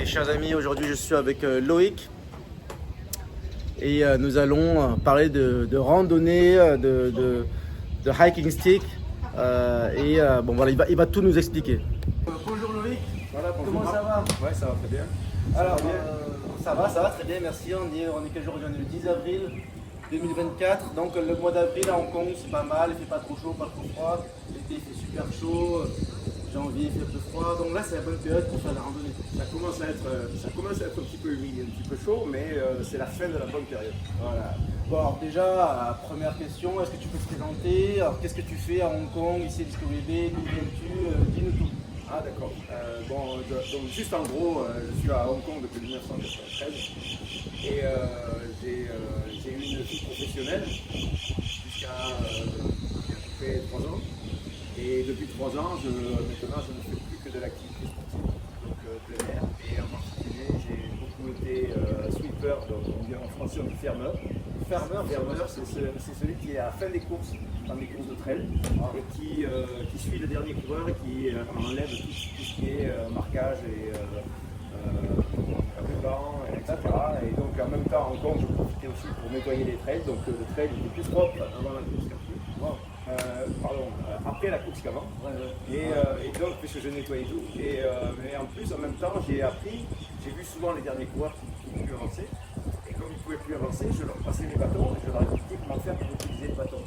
chers amis, aujourd'hui je suis avec Loïc et nous allons parler de randonnée, de hiking stick bon voilà, il va tout nous expliquer. Bonjour Loïc, Voilà, bonjour. comment ça va? Ouais, ça va très bien. Alors ça va très bien, merci. On est quel jour aujourd'hui? On est le 10 avril 2024, donc le mois d'avril à Hong Kong c'est pas mal, il fait pas trop chaud, pas trop froid, l'été il fait super chaud, janvier il fait un peu froid, donc là c'est la bonne période pour faire la randonnée. Ça commence à être un petit peu humide, un petit peu chaud, mais c'est la fin de la bonne période. Voilà. Bon alors déjà, première question, est-ce que tu peux te présenter? Alors qu'est-ce que tu fais à Hong Kong, ici à Discovery Bay, d'où viens-tu? Dis-nous tout. Ah d'accord. Donc juste en gros, je suis à Hong Kong depuis 1993 et j'ai eu une vie professionnelle jusqu'à à peu près 3 ans. Et depuis 3 ans, maintenant je ne fais plus que de l'activité sportive, donc plein air. Et en particulier, j'ai beaucoup été sweeper, donc on dit en français on dit fermeur. Fermeur, c'est celui qui est à la fin des courses, dans des courses de trail, et qui suit le dernier coureur et qui enlève tout ce qui est marquage et ruban, etc. Et donc en même temps, en Hong Kong, je profitais aussi pour nettoyer les trails, donc le trail était plus propre avant la course qu'après. Après la course qu'avant. Et donc, puisque je nettoyais tout. Mais en plus, en même temps, j'ai vu souvent les derniers coureurs qui pouvaient plus avancer. Et comme ils ne pouvaient plus avancer, je leur passais mes bâtons et je leur expliquais comment faire pour utiliser le bâton.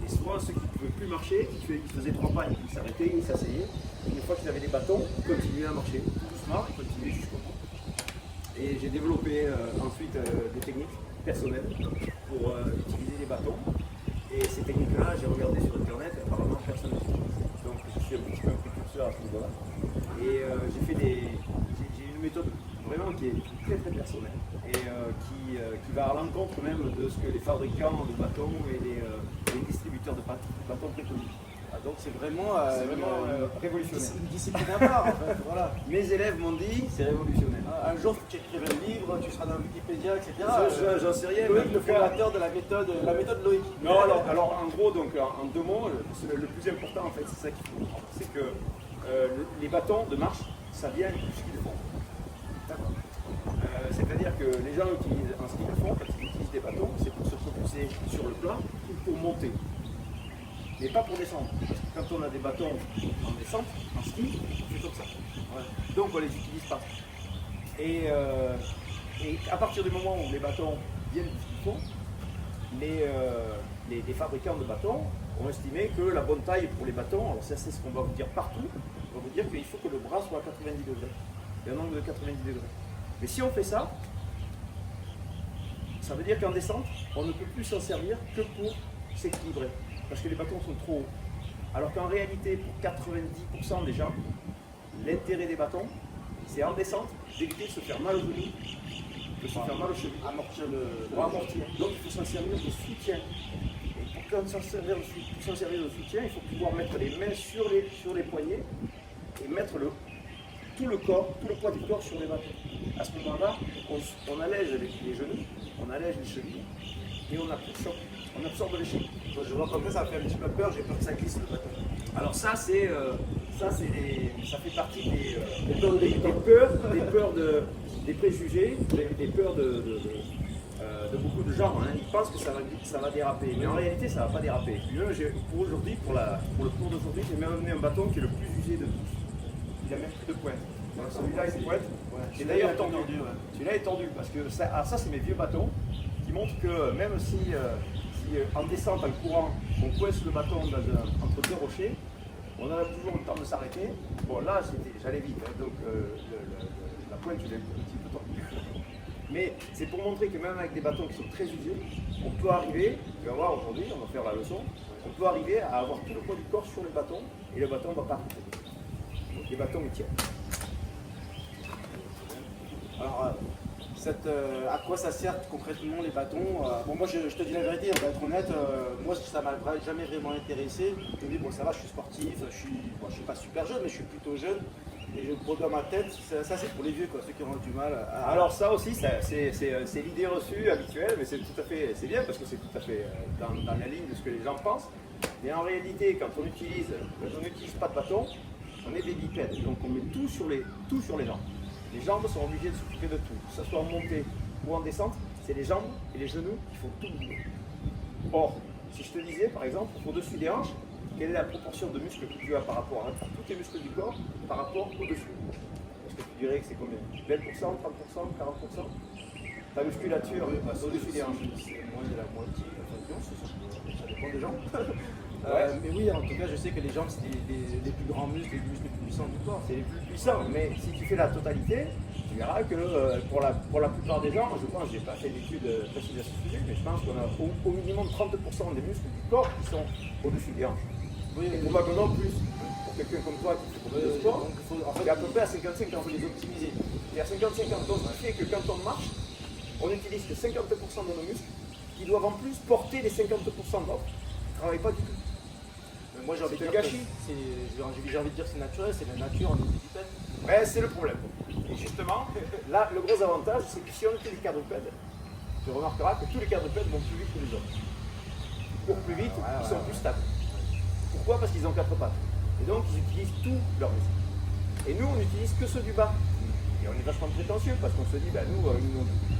Et souvent, ceux qui ne pouvaient plus marcher, ils faisaient 3 pas, ils s'arrêtaient, ils s'asseyaient. Une fois qu'ils avaient des bâtons, ils continuaient à marcher. Tout doucement, ils continuaient jusqu'au bout. Et j'ai développé ensuite des techniques personnelles pour utiliser les bâtons. Et ces techniques-là, j'ai regardé sur internet et apparemment personne ne les utilise. Donc je suis un petit peu un précurseur à ce niveau-là. Et j'ai une méthode vraiment qui est très très personnelle et qui va à l'encontre même de ce que les fabricants de bâtons et les distributeurs de bâtons préconisent. Donc c'est vraiment, révolutionnaire. une discipline à part en fait. Voilà. Mes élèves m'ont dit c'est révolutionnaire. Un jour tu écriras un livre, tu seras dans Wikipédia, etc. J'en sais rien. Loïc, mais le fondateur de la méthode Loïc. Non, alors en gros, donc en 2 mots, le plus important en fait, c'est ça qu'il faut comprendre. C'est que les bâtons de marche, ça vient du ski de fond. D'accord. C'est-à-dire que les gens utilisent un ski de fond, quand ils utilisent des bâtons, c'est pour se propulser sur le plat ou pour monter. Mais pas pour descendre. Parce que quand on a des bâtons en descente, en ski, on fait comme ça. Ouais. Donc on ne les utilise pas. Et à partir du moment où les bâtons viennent du ski de fond, les fabricants de bâtons ont estimé que la bonne taille pour les bâtons, alors ça c'est ce qu'on va vous dire partout, on va vous dire qu'il faut que le bras soit à 90 degrés. Il y a un angle de 90 degrés. Mais si on fait ça, ça veut dire qu'en descente, on ne peut plus s'en servir que pour s'équilibrer. Parce que les bâtons sont trop hauts. Alors qu'en réalité, pour 90% des gens, l'intérêt des bâtons, c'est en descente d'éviter de se faire mal au genou, de se faire mal au cheville, pour amortir. Donc il faut s'en servir de soutien. Et pour s'en servir de soutien, il faut pouvoir mettre les mains sur les poignets et mettre tout le corps, tout le poids du corps sur les bâtons. À ce moment-là, on allège les genoux, on allège les chevilles et on absorbe les chevilles. Je vois comme ça fait un petit peu peur, j'ai peur que ça glisse le bâton. Alors ça fait partie des préjugés, des peurs de beaucoup de gens. Hein. Ils pensent que ça va déraper, mais en réalité ça ne va pas déraper. Pour aujourd'hui, pour le cours d'aujourd'hui, j'ai même amené un bâton qui est le plus usé de tous. Il n'a même plus de pointe. Donc, celui-là il est pointe. Ouais. Et d'ailleurs tendu. Ouais. Celui-là est tendu parce que ça c'est mes vieux bâtons qui montrent que même si en descente, en courant, on coince le bâton entre 2 rochers, on a toujours le temps de s'arrêter. Bon là j'allais vite, hein, donc la pointe je l'ai un petit peu tordue. Mais c'est pour montrer que même avec des bâtons qui sont très usés, on peut arriver, tu vas voir aujourd'hui, on va faire la leçon, on peut arriver à avoir tout le poids du corps sur les bâtons et le bâton ne va pas arrêter. Donc les bâtons ils tiennent. Alors, à quoi ça sert concrètement les bâtons? Bon, moi je te dis la vérité, on va être honnête, moi ça m'a jamais vraiment intéressé. Je me dis, bon ça va, je suis sportif, je suis pas super jeune, mais je suis plutôt jeune. Et je me dans ma tête, ça c'est pour les vieux, quoi, ceux qui ont du mal à... Alors ça aussi, c'est l'idée reçue habituelle, mais c'est bien parce que c'est tout à fait dans la ligne de ce que les gens pensent. Mais en réalité, quand on n'utilise pas de bâton, on est des bipèdes, donc on met tout sur les jambes. Les jambes sont obligées de s'occuper de tout, que ce soit en montée ou en descente, c'est les jambes et les genoux qui font tout le boulot. Or, si je te disais par exemple, au-dessus des hanches, quelle est la proportion de muscles que tu as par rapport à tous les muscles du corps par rapport au-dessus? Est-ce que tu dirais que c'est combien? 20%, 30%, 40%? Ta musculature au-dessus des hanches? C'est moins de la moitié, enfin, non, ça dépend des gens. Ouais. Mais oui, en tout cas, je sais que les jambes, c'est les plus grands muscles, les muscles les plus puissants du corps. C'est les plus puissants, mais si tu fais la totalité, tu verras que pour la plupart des gens, je pense, j'ai pas fait d'études précises à ce sujet, mais je pense qu'on a au minimum 30% des muscles du corps qui sont au-dessus des hanches. Oui, Et probablement plus. Pour quelqu'un comme toi qui fait beaucoup de sport, donc il faut, en il fait, est à peu près à 55 il faut les optimiser. Et à 55 ans, ce qui fait que quand on marche, on n'utilise que 50% de nos muscles qui doivent en plus porter les 50% d'autres qui ne travaillent pas du tout. Moi, j'ai envie de C'est un dire gâchis. j'ai envie de dire que c'est naturel, c'est la nature, on est bipède. Mais c'est le problème. Et justement, là, le gros avantage, c'est que si on était des quadrupèdes, tu remarqueras que tous les quadrupèdes vont plus vite que les autres. Ils courent plus vite, ils sont plus stables. Pourquoi? Parce qu'ils ont 4 pattes. Et donc, ils utilisent tous leurs muscles. Et nous, on n'utilise que ceux du bas. Et on est vachement prétentieux parce qu'on se dit, bah, nous,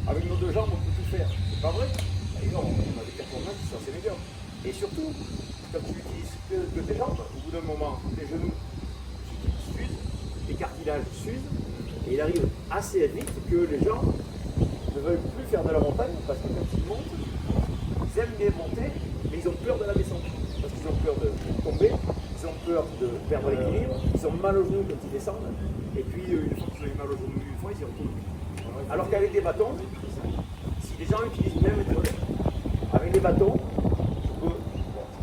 avec nos 2 jambes, on peut tout faire. C'est pas vrai. Et non, on a des performances qui sont assez médiocres. Et surtout, quand tu utilises que tes jambes, au bout d'un moment, tes genoux s'usent, les cartilages s'usent, et il arrive assez vite que les gens ne veulent plus faire de la montagne parce que quand ils montent, ils aiment bien monter, mais ils ont peur de la descente. Parce qu'ils ont peur de tomber, ils ont peur de perdre l'équilibre, ils ont mal aux genoux quand ils descendent, et puis une fois qu'ils ont eu mal aux genoux une fois, ils y retournent. Alors qu'avec des bâtons, si les gens utilisent bien le méthode, avec les bâtons, bon,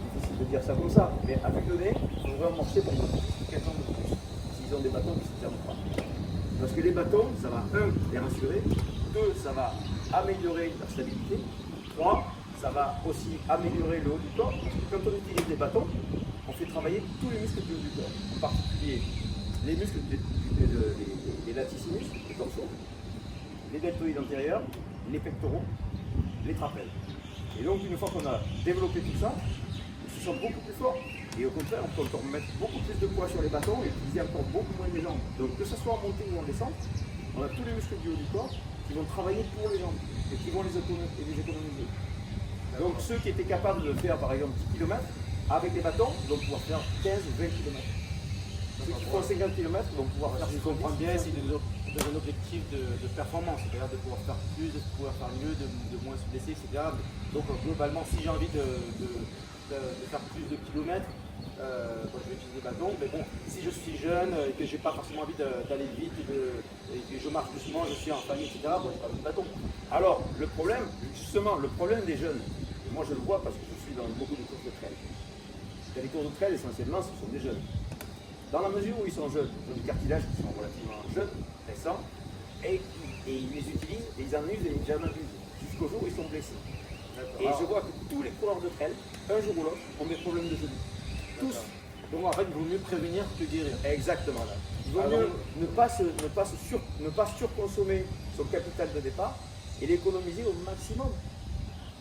c'est difficile de dire ça comme ça, mais à vue de nez, ils vont vraiment marcher pendant 15 ans de plus s'ils ont des bâtons qui ne se ferment pas. Parce que les bâtons, ça va, 1, les rassurer, 2, ça va améliorer leur stabilité, 3, ça va aussi améliorer le haut du corps, parce que quand on utilise des bâtons, on fait travailler tous les muscles du haut du corps, en particulier les muscles des latissimus, les dorsaux, les deltoïdes antérieurs, les pectoraux, les trapèzes. Et donc une fois qu'on a développé tout ça, on se sent beaucoup plus fort. Et au contraire, on peut encore mettre beaucoup plus de poids sur les bâtons et utiliser encore beaucoup moins les jambes. Donc que ce soit en montée ou en descente, on a tous les muscles du haut du corps qui vont travailler pour les jambes et qui vont les économiser. Donc ceux qui étaient capables de faire par exemple 10 km, avec les bâtons, vont pouvoir faire 15 ou 20 km. Ceux qui font 50 km vont pouvoir faire Si je comprends bien, c'est un objectif de performance, c'est-à-dire de pouvoir faire plus, de pouvoir faire mieux, de moins se blesser, etc. Donc globalement, si j'ai envie de faire plus de kilomètres, je vais utiliser des bâtons. Mais bon, si je suis jeune et que j'ai pas forcément envie d'aller vite et que je marche doucement, je suis en famille, etc., bon, je vais pas de bâton. Alors le problème, justement, le problème des jeunes, et moi je le vois parce que je suis dans beaucoup de courses de trail. Les courses de trail, essentiellement, ce sont des jeunes. Dans la mesure où ils sont jeunes, ils ont des cartilages qui sont relativement jeunes, récents, et ils les utilisent, et ils en usent et ils en abusent, jusqu'au jour où ils sont blessés. Et je vois que tous les coureurs de trail, un jour ou l'autre, ont des problèmes de genoux. Tous. Donc en fait, il vaut mieux prévenir que guérir. Exactement. Il vaut mieux ne pas surconsommer son capital de départ et l'économiser au maximum.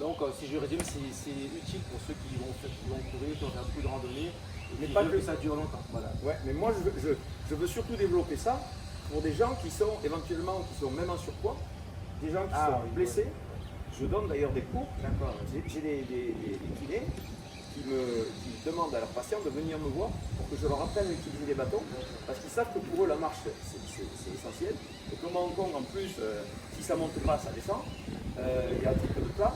Donc si je résume, c'est utile pour ceux qui vont courir, qui vont faire beaucoup de randonnée, Mais qui pas veulent que que ça dure longtemps. Voilà. Ouais, mais moi je veux surtout développer ça pour des gens qui sont éventuellement, qui sont même en surpoids, des gens qui sont blessés. Je donne d'ailleurs des cours. D'accord. J'ai des kinés qui me demandent à leurs patients de venir me voir pour que je leur apprenne à utiliser les bâtons, parce qu'ils savent que pour eux la marche c'est essentiel. Et comme en Hong Kong en plus, si ça monte pas, ça descend, il y a un truc de plat,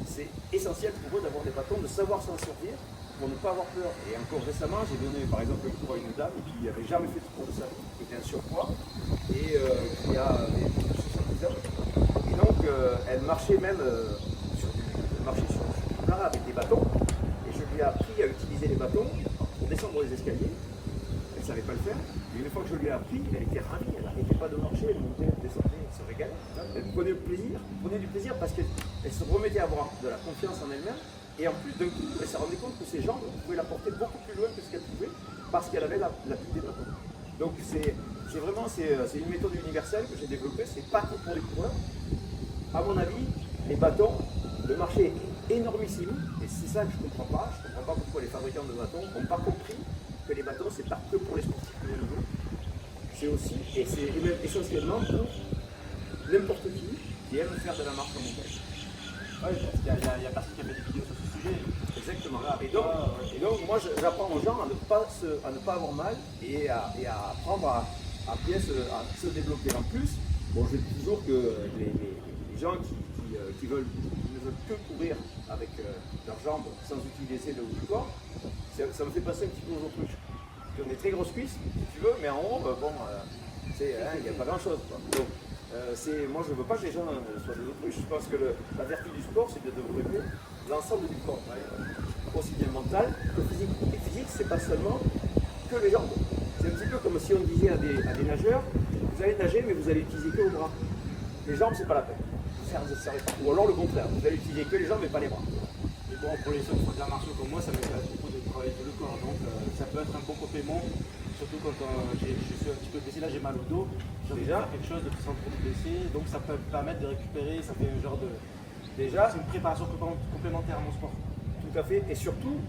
c'est essentiel pour eux d'avoir des bâtons, de savoir s'en sortir pour ne pas avoir peur. Et encore récemment, j'ai donné par exemple un cours à une dame qui n'avait jamais fait de sport de sa vie, qui était un surpoids et qui a des 70 ans. Et donc elle marchait même sur du plat avec des bâtons. Et je lui ai appris à utiliser les bâtons pour descendre les escaliers. Elle ne savait pas le faire. Mais une fois que je lui ai appris, elle était ravie. Elle n'arrêtait pas de marcher, elle montait, elle descendait, elle se régalait. Elle prenait du plaisir parce qu'elle se remettait à avoir de la confiance en elle-même. Et en plus, d'un coup, elle s'est rendue compte que ses jambes pouvaient la porter beaucoup plus loin que ce qu'elle pouvait parce qu'elle avait l'appui des bâtons. Donc c'est une méthode universelle que j'ai développée. C'est pas que pour les coureurs. À mon avis, les bâtons, le marché est énormissime. Et c'est ça que je ne comprends pas. Je ne comprends pas pourquoi les fabricants de bâtons n'ont pas compris que les bâtons, c'est pas que pour les sportifs de haut niveau. c'est aussi, et même essentiellement pour n'importe qui aime faire de la marche en montagne. Ouais, parce qu'il y a personne qui a fait des vidéos sur ce sujet. Exactement. Voilà, Et donc moi j'apprends aux gens à ne pas avoir mal et à apprendre à bien se développer. En plus, bon, je dis toujours que les gens qui ne veulent que courir avec leurs jambes sans utiliser le haut du corps, ça me fait passer un petit peu aux autruches. Qui ont des très grosses cuisses, si tu veux, mais en haut, il n'y a pas grand chose. Donc, moi je ne veux pas que les gens soient des autruches. Je pense que la vertu du sport, c'est de développer l'ensemble du corps, aussi bien mental que physique. Et physique, c'est pas seulement que les jambes. C'est un petit peu comme si on disait à des nageurs, vous allez nager, mais vous allez utiliser que vos bras. Les jambes, c'est pas la peine. Vous servez pas. Ou alors le contraire, vous allez utiliser que les jambes, mais pas les bras. Mais bon, pour les autres arts martiaux comme moi, ça m'intéresse beaucoup de travailler tout le corps. Donc ça peut être un bon complément, surtout quand je suis un petit peu blessé. Là, j'ai mal au dos. J'ai envie de faire quelque chose de sans trop me blesser. Donc ça peut me permettre de récupérer. Ça fait un genre de. Déjà, c'est une préparation complémentaire à mon sport. Tout à fait. Et surtout,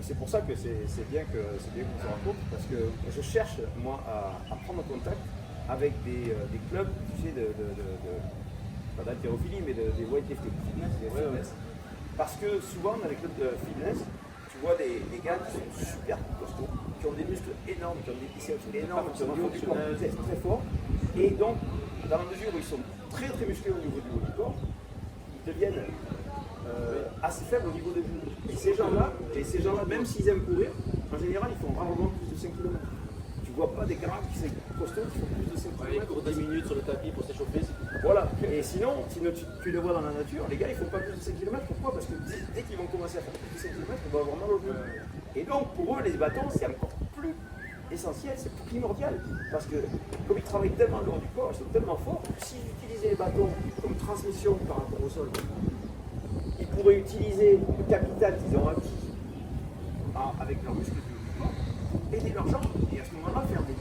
c'est pour ça que c'est bien qu'on se rencontre, parce que je cherche, moi, à prendre contact avec des clubs, tu sais, pas d'haltérophilie, mais des weightlifting fitness, des fitness. Parce que souvent, dans les clubs de fitness, tu vois des gars qui sont super costauds, qui ont des muscles énormes, qui ont des biceps énormes, qui ont du haut du corps très fort. Et donc, dans la mesure où ils sont très très musclés au niveau du haut du corps, ils deviennent assez faibles au niveau des genoux. Et ces gens-là, même s'ils aiment courir, en général, ils font rarement plus de 5 km. Tu vois pas des camarades qui sont costauds qui font plus de 5 km. Ils courent 10 minutes sur le tapis pour s'échauffer. Voilà. Et sinon, tu les vois dans la nature, les gars, ils font pas plus de 5 km. Pourquoi? Parce que dès qu'ils vont commencer à faire plus de 5 km, ils vont avoir mal au genou. Et donc, pour eux, les bâtons, c'est encore plus essentiel, c'est primordial. Parce que, comme ils travaillent tellement le haut du corps, ils sont tellement forts, que s'ils utilisaient les bâtons comme transmission par rapport au sol, ils pourraient utiliser le capital qu'ils ont acquis avec leurs muscles du corps, aider leurs jambes, et à ce moment-là, faire des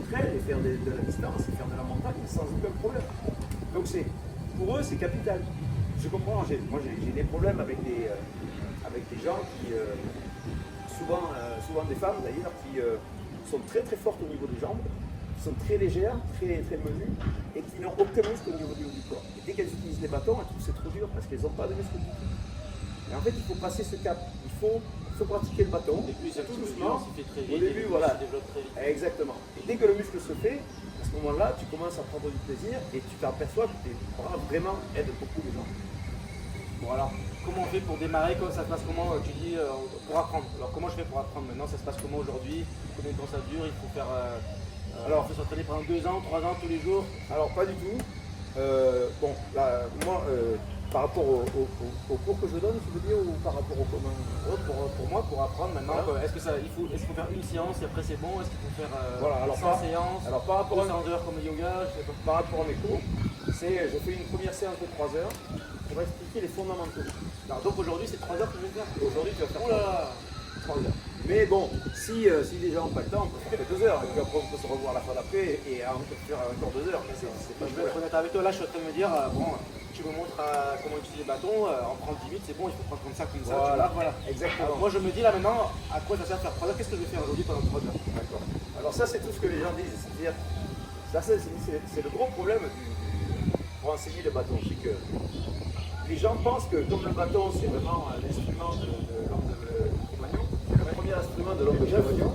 trails, et faire de la distance, et faire de la montagne sans aucun problème. Donc pour eux, c'est capital. Je comprends, moi j'ai des problèmes avec des gens qui, souvent des femmes d'ailleurs, qui sont très très fortes au niveau des jambes, qui sont très légères, très très menues, et qui n'ont aucun muscle au niveau du haut du corps. Et dès qu'elles utilisent les bâtons, elles trouvent que c'est trop dur parce qu'elles n'ont pas de muscle du tout. Et en fait, il faut passer ce cap. Il faut pratiquer le bâton. Et puis, tout doucement. Au début, voilà. Se développe très vite. Exactement. Et dès que le muscle se fait, à ce moment-là, tu commences à prendre du plaisir et tu t'aperçois que tes bras vraiment aident beaucoup les gens. Bon, alors, comment on fait pour démarrer? Ça se passe comment? Tu dis pour apprendre. Alors, comment je fais pour apprendre maintenant? Ça se passe comment aujourd'hui? Combien de temps ça dure? Il faut faire. Alors, il faut s'entraîner pendant 2 ans, 3 ans, tous les jours? Alors, pas du tout. Bon, là, moi, par rapport au cours que je donne, tu veux dire, ou par rapport au commun? Pour moi, pour apprendre maintenant, voilà. Est-ce qu'il faut faire une séance et après c'est bon? Est-ce qu'il faut faire voilà, alors 100 séances? Alors, par rapport 200 heures comme le yoga, je sais pas. Par rapport à mes cours, je fais une première séance de 3 heures pour expliquer les fondamentaux. Alors, donc aujourd'hui, c'est 3 heures que je vais faire. Aujourd'hui, tu vas faire 3 heures. Mais bon, si les gens n'ont pas le temps, on peut faire 2 heures. Et puis après, on peut se revoir la fois d'après et on peut faire encore 2 heures. Mais c'est pas Je vais être honnête avec toi, là, je suis en train de me dire, tu me montres comment utiliser le bâton, en prendre 10 minutes, c'est bon, il faut prendre comme ça, comme ça. Voilà. Exactement. Moi, je me dis là maintenant, à quoi ça sert de faire 3 heures? Qu'est-ce que je vais faire aujourd'hui pendant 3 heures? D'accord. Alors, ça, c'est tout ce que les gens disent. C'est-à-dire, ça, c'est le gros problème pour enseigner le bâton. C'est que les gens pensent que comme le bâton, c'est vraiment l'instrument de l'homme de Cro-Magnon, c'est le premier instrument de l'homme de Cro-Magnon,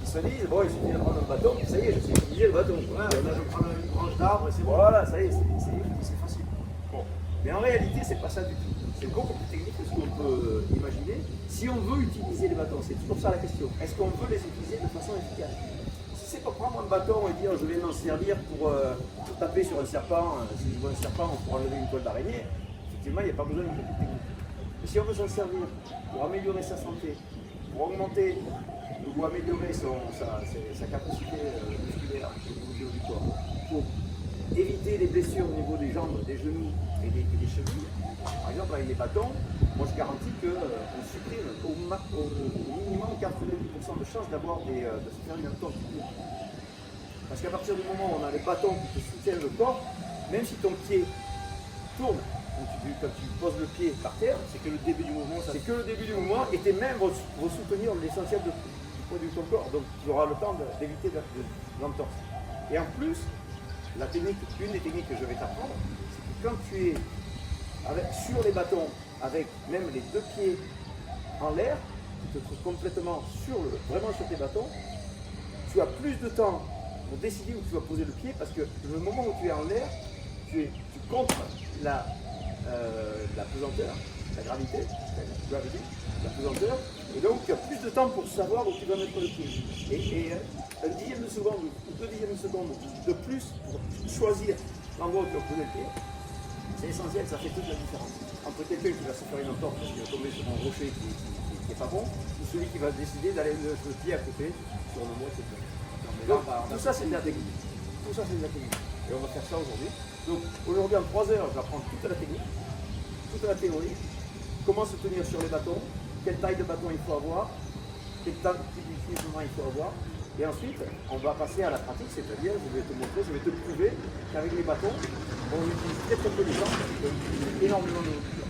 ils se disent, bon, il suffit de prendre un bâton, puis ça y est, je sais utiliser le bâton. Là, je prends une branche d'arbre et c'est bon. Voilà, ça y est, c'est facile. Bon. Mais en réalité, c'est pas ça du tout. C'est beaucoup plus technique que ce qu'on peut imaginer. Si on veut utiliser les bâtons, c'est toujours ça la question. Est-ce qu'on veut les utiliser de façon efficace? Si c'est pour prendre un bâton et dire je vais m'en servir pour taper sur un serpent, si je vois un serpent, on pourra enlever une toile d'araignée, effectivement, il n'y a pas besoin d'une petite technique. Mais si on veut s'en servir pour améliorer sa santé, pour augmenter ou améliorer sa capacité musculaire au niveau du corps, pour éviter les blessures au niveau des jambes, des genoux et des chevilles, par exemple avec les bâtons, moi je garantis qu'on supprime au minimum 90% de chances de se faire une entorse. Parce qu'à partir du moment où on a les bâtons qui te soutiennent le corps, même si ton pied tourne, quand tu poses le pied par terre, C'est que le début du mouvement, c'est que le début du mouvement et tes mains vont soutenir l'essentiel du poids de ton corps. Donc tu auras le temps d'éviter l'entorse. Et en plus, une des techniques que je vais t'apprendre, c'est que quand tu es sur les bâtons, avec même les deux pieds en l'air, tu te trouves complètement vraiment sur tes bâtons, tu as plus de temps pour décider où tu vas poser le pied, parce que le moment où tu es en l'air, tu contres la pesanteur, la gravité, la pesanteur, et donc tu as plus de temps pour savoir où tu vas mettre le pied. Et un dixième de seconde ou 2 dixièmes de seconde de plus pour choisir l'endroit où tu vas poser le pied, c'est essentiel, ça fait toute la différence. Entre quelqu'un qui va se faire une entorse parce qu'il va tomber sur un rocher qui n'est pas bon, ou celui qui va décider d'aller mettre le pied à côté sur le mot, etc. Donc, tout ça c'est de la technique. Tout ça c'est de la technique. Et on va faire ça aujourd'hui. Donc aujourd'hui en 3 heures, je vais apprendre toute la technique, toute la théorie, comment se tenir sur les bâtons, quelle taille de bâton il faut avoir, quel type d'utilisation il faut avoir. Et ensuite, on va passer à la pratique, c'est-à-dire, je vais te montrer, je vais te prouver qu'avec les bâtons, on utilise très très peu les jambes, on utilise énormément de hauteur.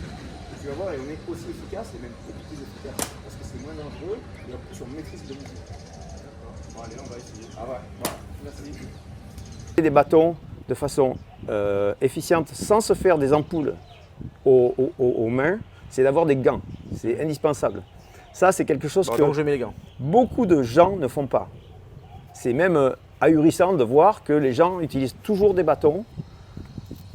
Tu vas voir, et on est aussi efficace, et même beaucoup plus efficace, parce que c'est moins dangereux, et en plus on maîtrise le mouvement. Bon, allez, on va essayer. Ah ouais, voilà, merci. Des bâtons de façon efficiente, sans se faire des ampoules aux mains, c'est d'avoir des gants. C'est indispensable. Ça, c'est quelque chose que donc je mets les gants. Beaucoup de gens ne font pas. C'est même ahurissant de voir que les gens utilisent toujours des bâtons.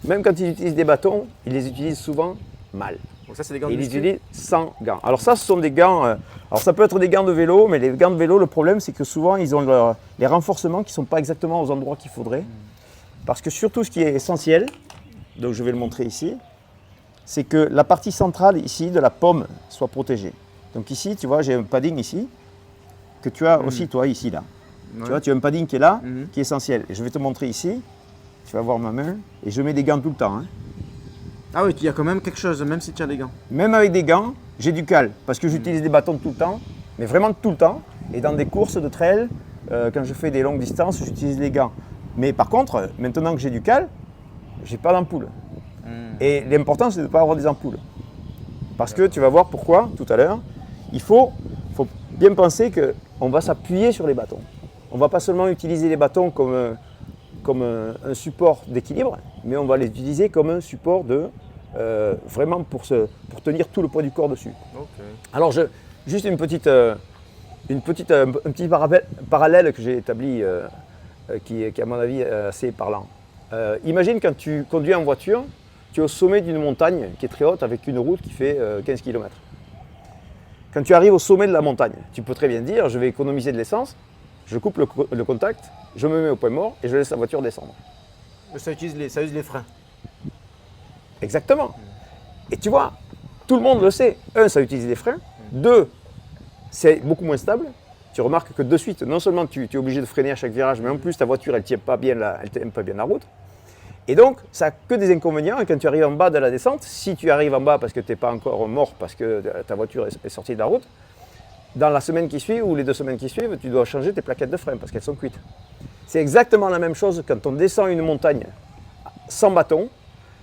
Même quand ils utilisent des bâtons, ils les utilisent souvent mal. Donc ça, c'est des gants Et de ils les muscu. utilisent sans gants. Alors ça, ce sont des gants... alors ça peut être des gants de vélo, mais les gants de vélo, le problème, c'est que souvent, ils ont les renforcements qui ne sont pas exactement aux endroits qu'il faudrait. Parce que surtout, ce qui est essentiel, donc je vais le montrer ici, c'est que la partie centrale ici de la pomme soit protégée. Donc ici, tu vois, j'ai un padding ici, que tu as aussi toi ici, là. Ouais. Tu vois, tu as un padding qui est là, qui est essentiel. Et je vais te montrer ici, tu vas voir ma main, et je mets des gants tout le temps. Hein. Ah oui, il y a quand même quelque chose, même si tu as des gants. Même avec des gants, j'ai du cal, parce que j'utilise des bâtons tout le temps, mais vraiment tout le temps. Et dans des courses de trail, quand je fais des longues distances, j'utilise les gants. Mais par contre, maintenant que j'ai du cal, j'ai pas d'ampoule. Et l'important, c'est de ne pas avoir des ampoules. Parce que tu vas voir pourquoi tout à l'heure. Il faut bien penser qu'on va s'appuyer sur les bâtons. On ne va pas seulement utiliser les bâtons comme un support d'équilibre, mais on va les utiliser comme un support vraiment pour tenir tout le poids du corps dessus. Okay. Alors, juste un petit parallèle que j'ai établi qui est à mon avis assez parlant. Imagine quand tu conduis en voiture, tu es au sommet d'une montagne qui est très haute avec une route qui fait 15 km. Quand tu arrives au sommet de la montagne, tu peux très bien dire, je vais économiser de l'essence, je coupe le contact, je me mets au point mort et je laisse la voiture descendre. Ça use les freins. Exactement. Et tu vois, tout le monde le sait. 1, ça utilise les freins. 2, c'est beaucoup moins stable. Tu remarques que de suite, non seulement tu es obligé de freiner à chaque virage, mais en plus ta voiture, elle ne tient pas bien la route. Et donc, ça n'a que des inconvénients. Et quand tu arrives en bas de la descente, si tu arrives en bas parce que tu n'es pas encore mort, parce que ta voiture est sortie de la route, dans la semaine qui suit ou les 2 semaines qui suivent, tu dois changer tes plaquettes de frein parce qu'elles sont cuites. C'est exactement la même chose quand on descend une montagne sans bâton,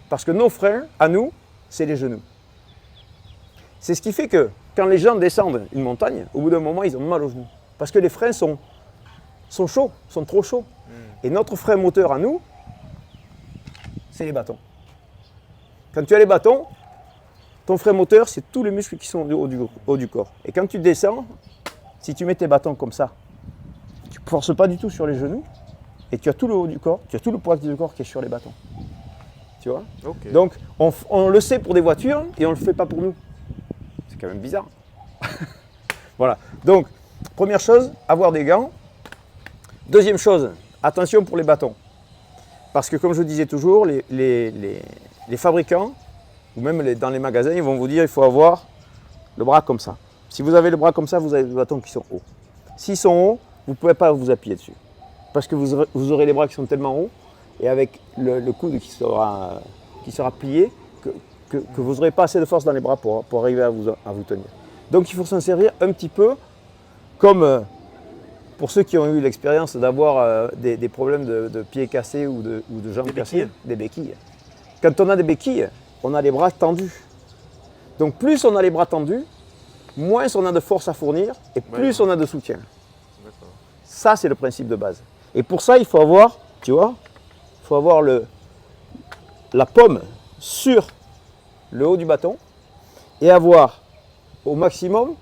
parce que nos freins, à nous, c'est les genoux. C'est ce qui fait que quand les gens descendent une montagne, au bout d'un moment, ils ont mal aux genoux. Parce que les freins sont chauds, sont trop chauds. Et notre frein moteur à nous, c'est les bâtons. Quand tu as les bâtons, ton frein moteur, c'est tous les muscles qui sont au haut du corps. Et quand tu descends, si tu mets tes bâtons comme ça, tu ne forces pas du tout sur les genoux, et tu as tout le haut du corps, tu as tout le poids du corps qui est sur les bâtons. Tu vois ? Okay. Donc, on le sait pour des voitures, et on ne le fait pas pour nous. C'est quand même bizarre. Voilà. Donc, première chose, avoir des gants. Deuxième chose, attention pour les bâtons. Parce que comme je disais toujours, les fabricants, ou même dans les magasins, ils vont vous dire qu'il faut avoir le bras comme ça. Si vous avez le bras comme ça, vous avez des bâtons qui sont hauts. S'ils sont hauts, vous ne pouvez pas vous appuyer dessus. Parce que vous aurez les bras qui sont tellement hauts, et avec le coude qui sera plié, que vous n'aurez pas assez de force dans les bras pour arriver à vous tenir. Donc il faut s'en servir un petit peu comme pour ceux qui ont eu l'expérience d'avoir des problèmes de pieds cassés ou de jambes cassées, des béquilles. Quand on a des béquilles, on a les bras tendus. Donc plus on a les bras tendus, moins on a de force à fournir et plus on a de soutien. Ça, c'est le principe de base. Et pour ça, il faut avoir, tu vois, il faut avoir la paume sur le haut du bâton et avoir au maximum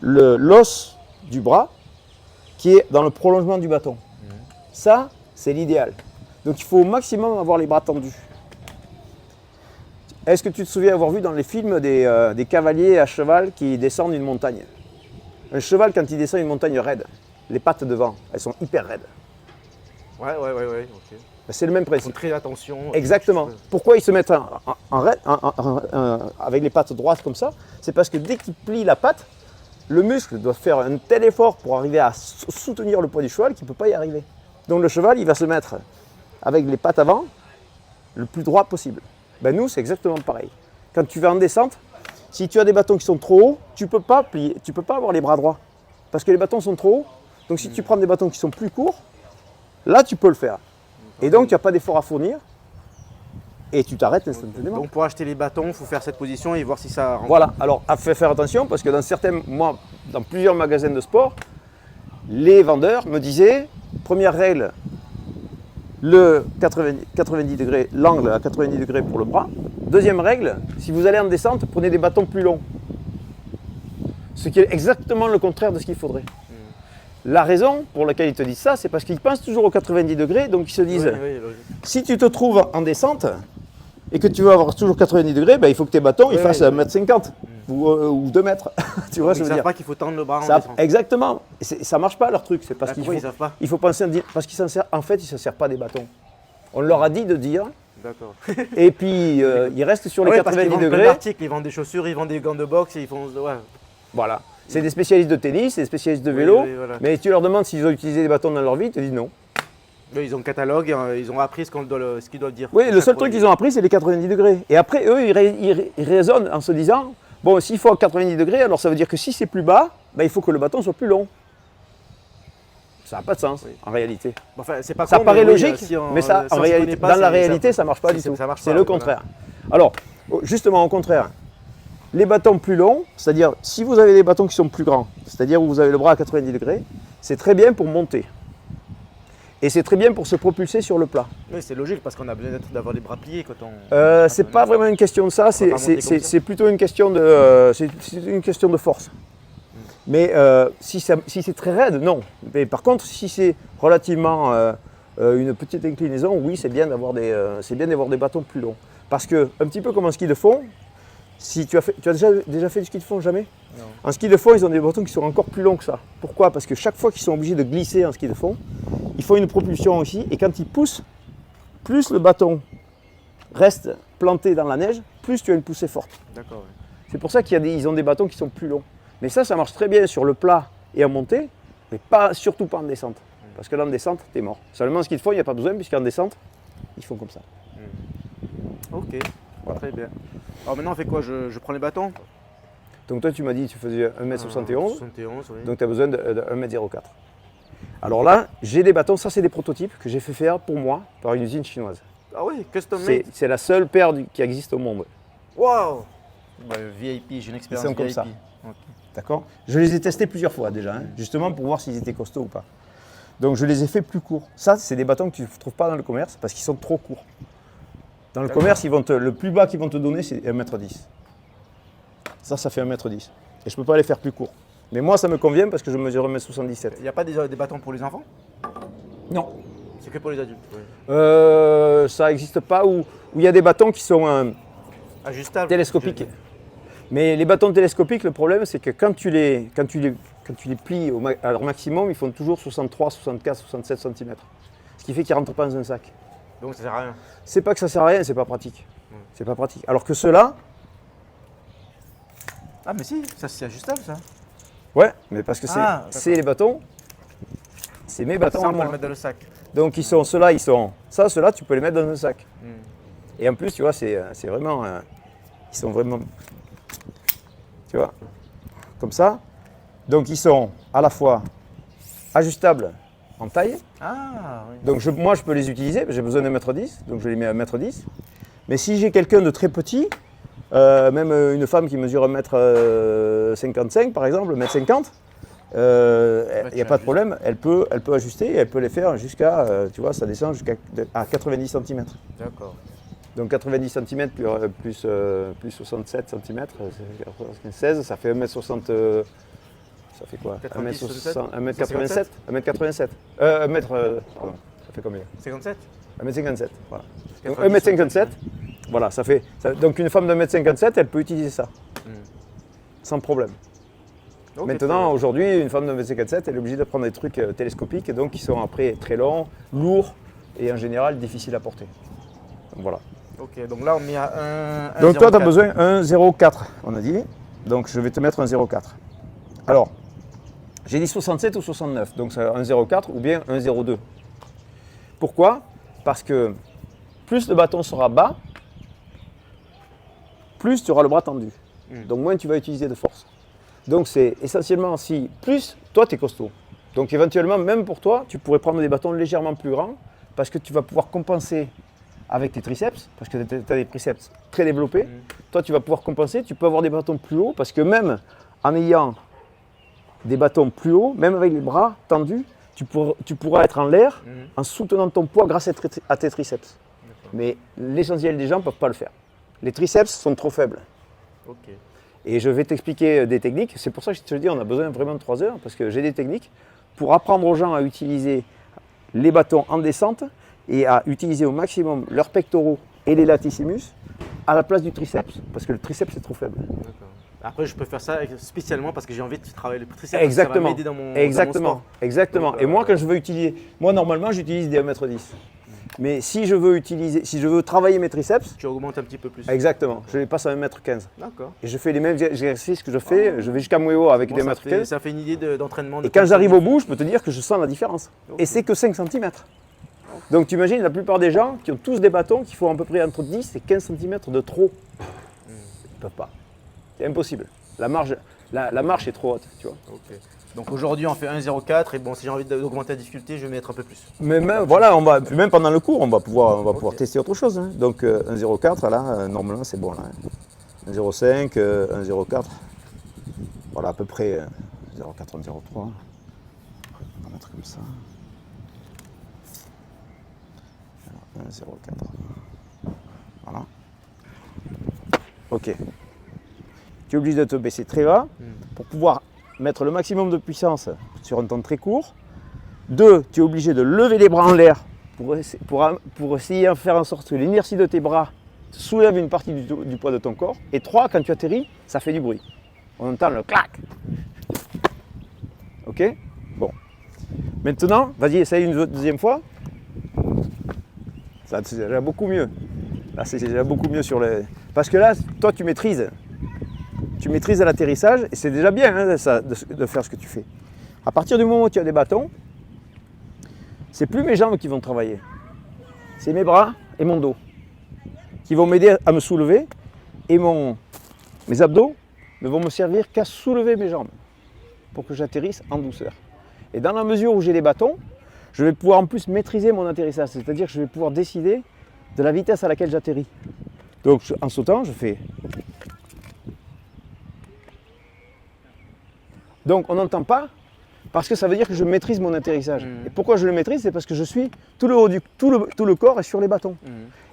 l'os du bras qui est dans le prolongement du bâton. Ça, c'est l'idéal. Donc il faut au maximum avoir les bras tendus. Est-ce que tu te souviens avoir vu dans les films des cavaliers à cheval qui descendent une montagne? Un cheval, quand il descend une montagne raide, les pattes devant, elles sont hyper raides. Ouais, ok. Ben, c'est le même Ils font principe. très attention. Exactement. Pourquoi ils se mettent avec les pattes droites comme ça? C'est parce que dès qu'ils plient la patte, le muscle doit faire un tel effort pour arriver à soutenir le poids du cheval qu'il ne peut pas y arriver. Donc le cheval, il va se mettre avec les pattes avant le plus droit possible. Ben nous, c'est exactement pareil. Quand tu vas en descente, si tu as des bâtons qui sont trop hauts, tu ne peux pas plier, tu peux pas avoir les bras droits. Parce que les bâtons sont trop hauts. Donc si tu prends des bâtons qui sont plus courts, là tu peux le faire. Et donc tu n'as pas d'effort à fournir et tu t'arrêtes instantanément. Donc pour acheter les bâtons, il faut faire cette position et voir si ça rentre. Voilà, alors faire attention parce que dans plusieurs magasins de sport, les vendeurs me disaient, première règle, le 90 degrés, l'angle à 90 degrés pour le bras. Deuxième règle, si vous allez en descente, prenez des bâtons plus longs. Ce qui est exactement le contraire de ce qu'il faudrait. La raison pour laquelle ils te disent ça, c'est parce qu'ils pensent toujours aux 90 degrés, donc ils se disent, si tu te trouves en descente et que tu veux avoir toujours 90 degrés, ben, il faut que tes bâtons ils fassent 1m50 ou 2 mètres. Tu vois, Ils ne savent pas qu'il faut tendre le bras en ça, descente. exactement. Ça ne marche pas leur truc. C'est parce qu'il Pourquoi ils savent pas? faut penser parce qu'ils en fait, ils ne se servent pas des bâtons. On leur a dit de dire, D'accord. et puis ils restent sur les Ouais, parce qu'ils 90 vendent plein degrés. d'articles, ils vendent des chaussures, ils vendent des gants de boxe et ils font. Ouais. Voilà. C'est des spécialistes de tennis, c'est des spécialistes de vélo, oui, voilà. mais tu leur demandes s'ils ont utilisé des bâtons dans leur vie, ils te disent non. Eux, ils ont le catalogue, ils ont appris ce qu'ils doivent dire. Oui, le seul truc qu'ils ont appris, c'est les 90 degrés. Et après, eux, ils raisonnent en se disant, bon, s'il faut 90 degrés, alors ça veut dire que si c'est plus bas, ben, il faut que le bâton soit plus long. Ça n'a pas de sens, en réalité. Enfin, c'est pas Ça con, paraît mais oui, logique, si on- mais ça, si en on s'y réalité, connaît pas, dans la c'est- réalité, ça ne marche pas du tout. ça marche C'est pas, le voilà. contraire. Alors, justement, au contraire, les bâtons plus longs, c'est-à-dire si vous avez des bâtons qui sont plus grands, c'est-à-dire où vous avez le bras à 90 degrés, c'est très bien pour monter. Et c'est très bien pour se propulser sur le plat. Oui, c'est logique parce qu'on a besoin d'avoir les bras pliés quand on. C'est pas vraiment une question de ça, pas monter comme ça. c'est plutôt une question de force. Mais si c'est très raide, non. Mais par contre, si c'est relativement une petite inclinaison, oui, c'est bien d'avoir des bâtons plus longs. Parce que, un petit peu comme en ski de fond, si tu as déjà fait du ski de fond, jamais? Non. En ski de fond, ils ont des bâtons qui sont encore plus longs que ça. Pourquoi? Parce que chaque fois qu'ils sont obligés de glisser en ski de fond, ils font une propulsion aussi, et quand ils poussent, plus le bâton reste planté dans la neige, plus tu as une poussée forte. D'accord. Ouais. C'est pour ça qu'ils ont des bâtons qui sont plus longs. Mais ça marche très bien sur le plat et en montée, mais surtout pas en descente. Parce que là, en descente, t'es mort. Seulement en ski de fond, il n'y a pas besoin, puisqu'en descente, ils font comme ça. Ok, Voilà. très bien. Alors maintenant, on fait quoi? Je prends les bâtons? Donc toi, tu m'as dit que tu faisais 1m71, 71, oui. donc tu as besoin de 1m04. Alors là, j'ai des bâtons, ça c'est des prototypes que j'ai fait faire pour moi par une usine chinoise. Ah oui, custom made. C'est la seule paire qui existe au monde. Waouh! Bah, VIP, j'ai une expérience Ils sont comme VIP. ça. Ok. D'accord? Je les ai testés plusieurs fois déjà, hein, justement pour voir s'ils étaient costauds ou pas. Donc je les ai fait plus courts. Ça, c'est des bâtons que tu ne trouves pas dans le commerce parce qu'ils sont trop courts. Dans le commerce, le plus bas qu'ils vont te donner, c'est 1m10. Ça fait 1m10. Et je ne peux pas les faire plus courts. Mais moi, ça me convient parce que je mesure 1m77. Il n'y a pas des bâtons pour les enfants? Non. C'est que pour les adultes. Oui. Ça n'existe pas où il y a des bâtons qui sont Ajustables. télescopiques. Mais les bâtons télescopiques, le problème, c'est que quand tu les plies à leur maximum, ils font toujours 63, 64, 67 cm. Ce qui fait qu'ils ne rentrent pas dans un sac. Donc ça sert à rien. C'est pas que ça sert à rien, c'est pas pratique. C'est pas pratique. Alors que ceux-là, Ah mais si, ça c'est ajustable ça. ouais, mais parce que Ah, c'est les bâtons, c'est mes bâtons Ça à on peut moi. le mettre dans le sac. Donc ceux-là, tu peux les mettre dans un sac. Et en plus, tu vois, c'est vraiment, ils sont vraiment, tu vois, comme ça. Donc ils sont à la fois ajustables en taille. Ah oui. Donc moi, je peux les utiliser, j'ai besoin d'un mètre 10, donc je les mets à 1m10. Mais si j'ai quelqu'un de très petit, même une femme qui mesure 1m55 par exemple, 1m50, il n'y a pas de problème, elle peut ajuster et elle peut les faire jusqu'à, tu vois, ça descend jusqu'à 90 cm. D'accord. Donc 90 cm plus 67 cm, 16, ça fait 1m60, ça fait quoi? 1m87 1m87 pardon, ça fait combien? 57? 1m57, voilà. Donc 1m57, voilà, donc une femme de 1m57, elle peut utiliser ça, sans problème. Ok, Maintenant, aujourd'hui, une femme de 1m57, elle est obligée de prendre des trucs télescopiques, et donc qui sont après très longs, lourds, et en général difficiles à porter. Donc voilà. Ok, donc là on met à 1. Donc toi, tu as besoin d'un 0,4, on a dit. Donc je vais te mettre un 0,4. Alors, j'ai dit 67 ou 69, donc c'est un 0,4 ou bien un 0,2. Pourquoi? Parce que plus le bâton sera bas, plus tu auras le bras tendu. Donc moins tu vas utiliser de force. Donc c'est essentiellement si plus toi tu es costaud. Donc éventuellement, même pour toi, tu pourrais prendre des bâtons légèrement plus grands parce que tu vas pouvoir compenser avec tes triceps, parce que tu as des triceps très développés. Toi, tu vas pouvoir compenser, tu peux avoir des bâtons plus hauts parce que même en ayant des bâtons plus hauts, même avec les bras tendus, tu pourras être en l'air en soutenant ton poids grâce à tes triceps. Mais l'essentiel des gens ne peuvent pas le faire. Les triceps sont trop faibles. Ok. Et je vais t'expliquer des techniques. C'est pour ça que je te dis, on a besoin vraiment de 3 heures, parce que j'ai des techniques pour apprendre aux gens à utiliser les bâtons en descente et à utiliser au maximum leurs pectoraux et les latissimus à la place du triceps, parce que le triceps est trop faible. D'accord. Après, je peux faire ça spécialement parce que j'ai envie de travailler le triceps. Exactement. Ça va m'aider dans mon Exactement. sport. Exactement. Donc, Et moi, quand je veux utiliser, moi normalement, j'utilise des 1m10. Mais si je veux travailler mes triceps, Tu augmentes un petit peu plus. exactement, je les passe à 1m15. D'accord. Et je fais les mêmes exercices que je fais, je vais jusqu'à Muay avec Bon, des ça 1m15. ça fait une idée d'entraînement. Et quand j'arrive au bout, je peux te dire que je sens la différence. Et c'est que 5 cm. Donc tu imagines, la plupart des gens qui ont tous des bâtons qui font à peu près entre 10 et 15 cm de trop. Ils ne peuvent pas. C'est impossible. La marge est trop haute, tu vois. Ok. Donc aujourd'hui, on fait 1,04 et bon, si j'ai envie d'augmenter la difficulté, je vais mettre un peu plus. Mais même, voilà, même pendant le cours, on va pouvoir tester autre chose. Hein. Donc 1,04 là, normalement c'est bon là. 1,05, 1,04. Voilà, à peu près 0,4, 1,03. On va mettre comme ça. 1,04. Voilà. Ok. Tu es obligé de te baisser très bas pour pouvoir mettre le maximum de puissance sur un temps très court. 2, tu es obligé de lever les bras en l'air pour essayer de faire en sorte que l'inertie de tes bras soulève une partie du poids de ton corps. Et 3, quand tu atterris, ça fait du bruit. On entend le clac. Ok? Bon. Maintenant, vas-y, essaye une deuxième fois. Ça, c'est déjà beaucoup mieux. Là, c'est déjà beaucoup mieux sur les... Parce que là, toi, tu maîtrises l'atterrissage et c'est déjà bien hein, de faire ce que tu fais. À partir du moment où tu as des bâtons, c'est plus mes jambes qui vont travailler. C'est mes bras et mon dos qui vont m'aider à me soulever et mes abdos ne vont me servir qu'à soulever mes jambes pour que j'atterrisse en douceur. Et dans la mesure où j'ai des bâtons, je vais pouvoir en plus maîtriser mon atterrissage, c'est-à-dire que je vais pouvoir décider de la vitesse à laquelle j'atterris. Donc en sautant, je fais... Donc on n'entend pas parce que ça veut dire que je maîtrise mon atterrissage. Et pourquoi je le maîtrise? C'est parce que je suis tout le corps est sur les bâtons.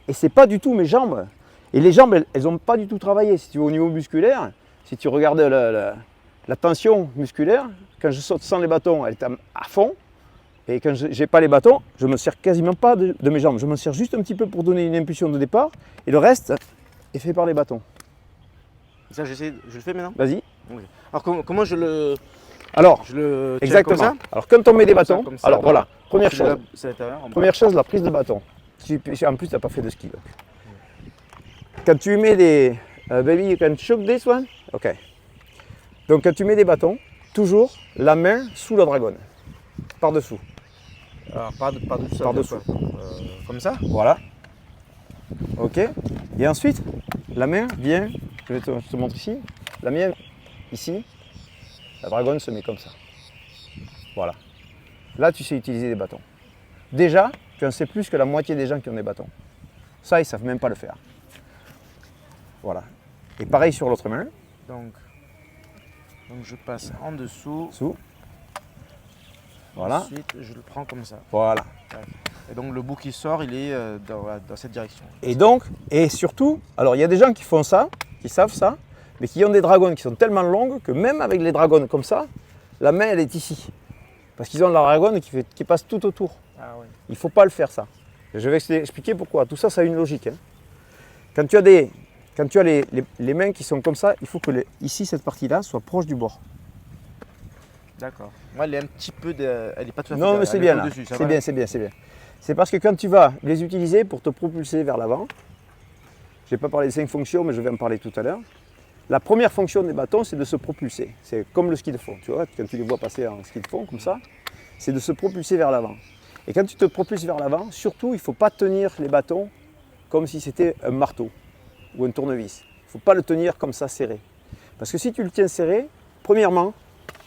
Et c'est pas du tout mes jambes. Et les jambes, elles n'ont pas du tout travaillé. Si tu veux au niveau musculaire, si tu regardes la tension musculaire, quand je saute sans les bâtons, elle est à fond. Et quand je n'ai pas les bâtons, je ne me sers quasiment pas de mes jambes. Je me sers juste un petit peu pour donner une impulsion de départ. Et le reste est fait par les bâtons. Ça, je le fais maintenant? Vas-y. Oui. Alors comment je le tiens exactement. comme ça? Alors quand on met des Comme ça, bâtons, comme ça, alors voilà, première C'est chose. à l'intérieur, en bas. Première chose, la prise de bâton. En plus, tu n'as pas fait de ski. Donc. Quand tu mets des... baby, you can shoot this one? Ok. Donc quand tu mets des bâtons, toujours la main sous la dragonne. Par-dessous. Alors par-dessous. ça Par-dessous. veut dire quoi? Comme ça? Voilà. Ok. Et ensuite, la main vient, je te montre ici, la main ici, la dragonne se met comme ça. Voilà. Là, tu sais utiliser des bâtons. Déjà, tu en sais plus que la moitié des gens qui ont des bâtons. Ça, ils ne savent même pas le faire. Voilà. Et pareil sur l'autre main. Donc je passe en dessous. Sous. Voilà. Ensuite, je le prends comme ça. Voilà. Et donc le bout qui sort, il est dans cette direction. Et donc, et surtout, alors il y a des gens qui font ça, qui savent ça, mais qui ont des dragons qui sont tellement longues que même avec les dragons comme ça, la main elle est ici. Parce qu'ils ont la dragonne qui passe tout autour. Ah oui. Il ne faut pas le faire ça. Et je vais expliquer pourquoi. Tout ça, ça a une logique. Hein. Quand tu as les mains qui sont comme ça, il faut que ici, cette partie-là, soit proche du bord. D'accord. Moi, elle est un petit peu, elle n'est pas tout à fait. Non, mais c'est bien là. Dessus, C'est bien, c'est bien, c'est bien. C'est parce que quand tu vas les utiliser pour te propulser vers l'avant, je n'ai pas parlé des 5 fonctions, mais je vais en parler tout à l'heure. La première fonction des bâtons, c'est de se propulser. C'est comme le ski de fond. Tu vois, quand tu les vois passer en ski de fond, comme ça, c'est de se propulser vers l'avant. Et quand tu te propulses vers l'avant, surtout, il ne faut pas tenir les bâtons comme si c'était un marteau ou un tournevis. Il ne faut pas le tenir comme ça serré. Parce que si tu le tiens serré, premièrement,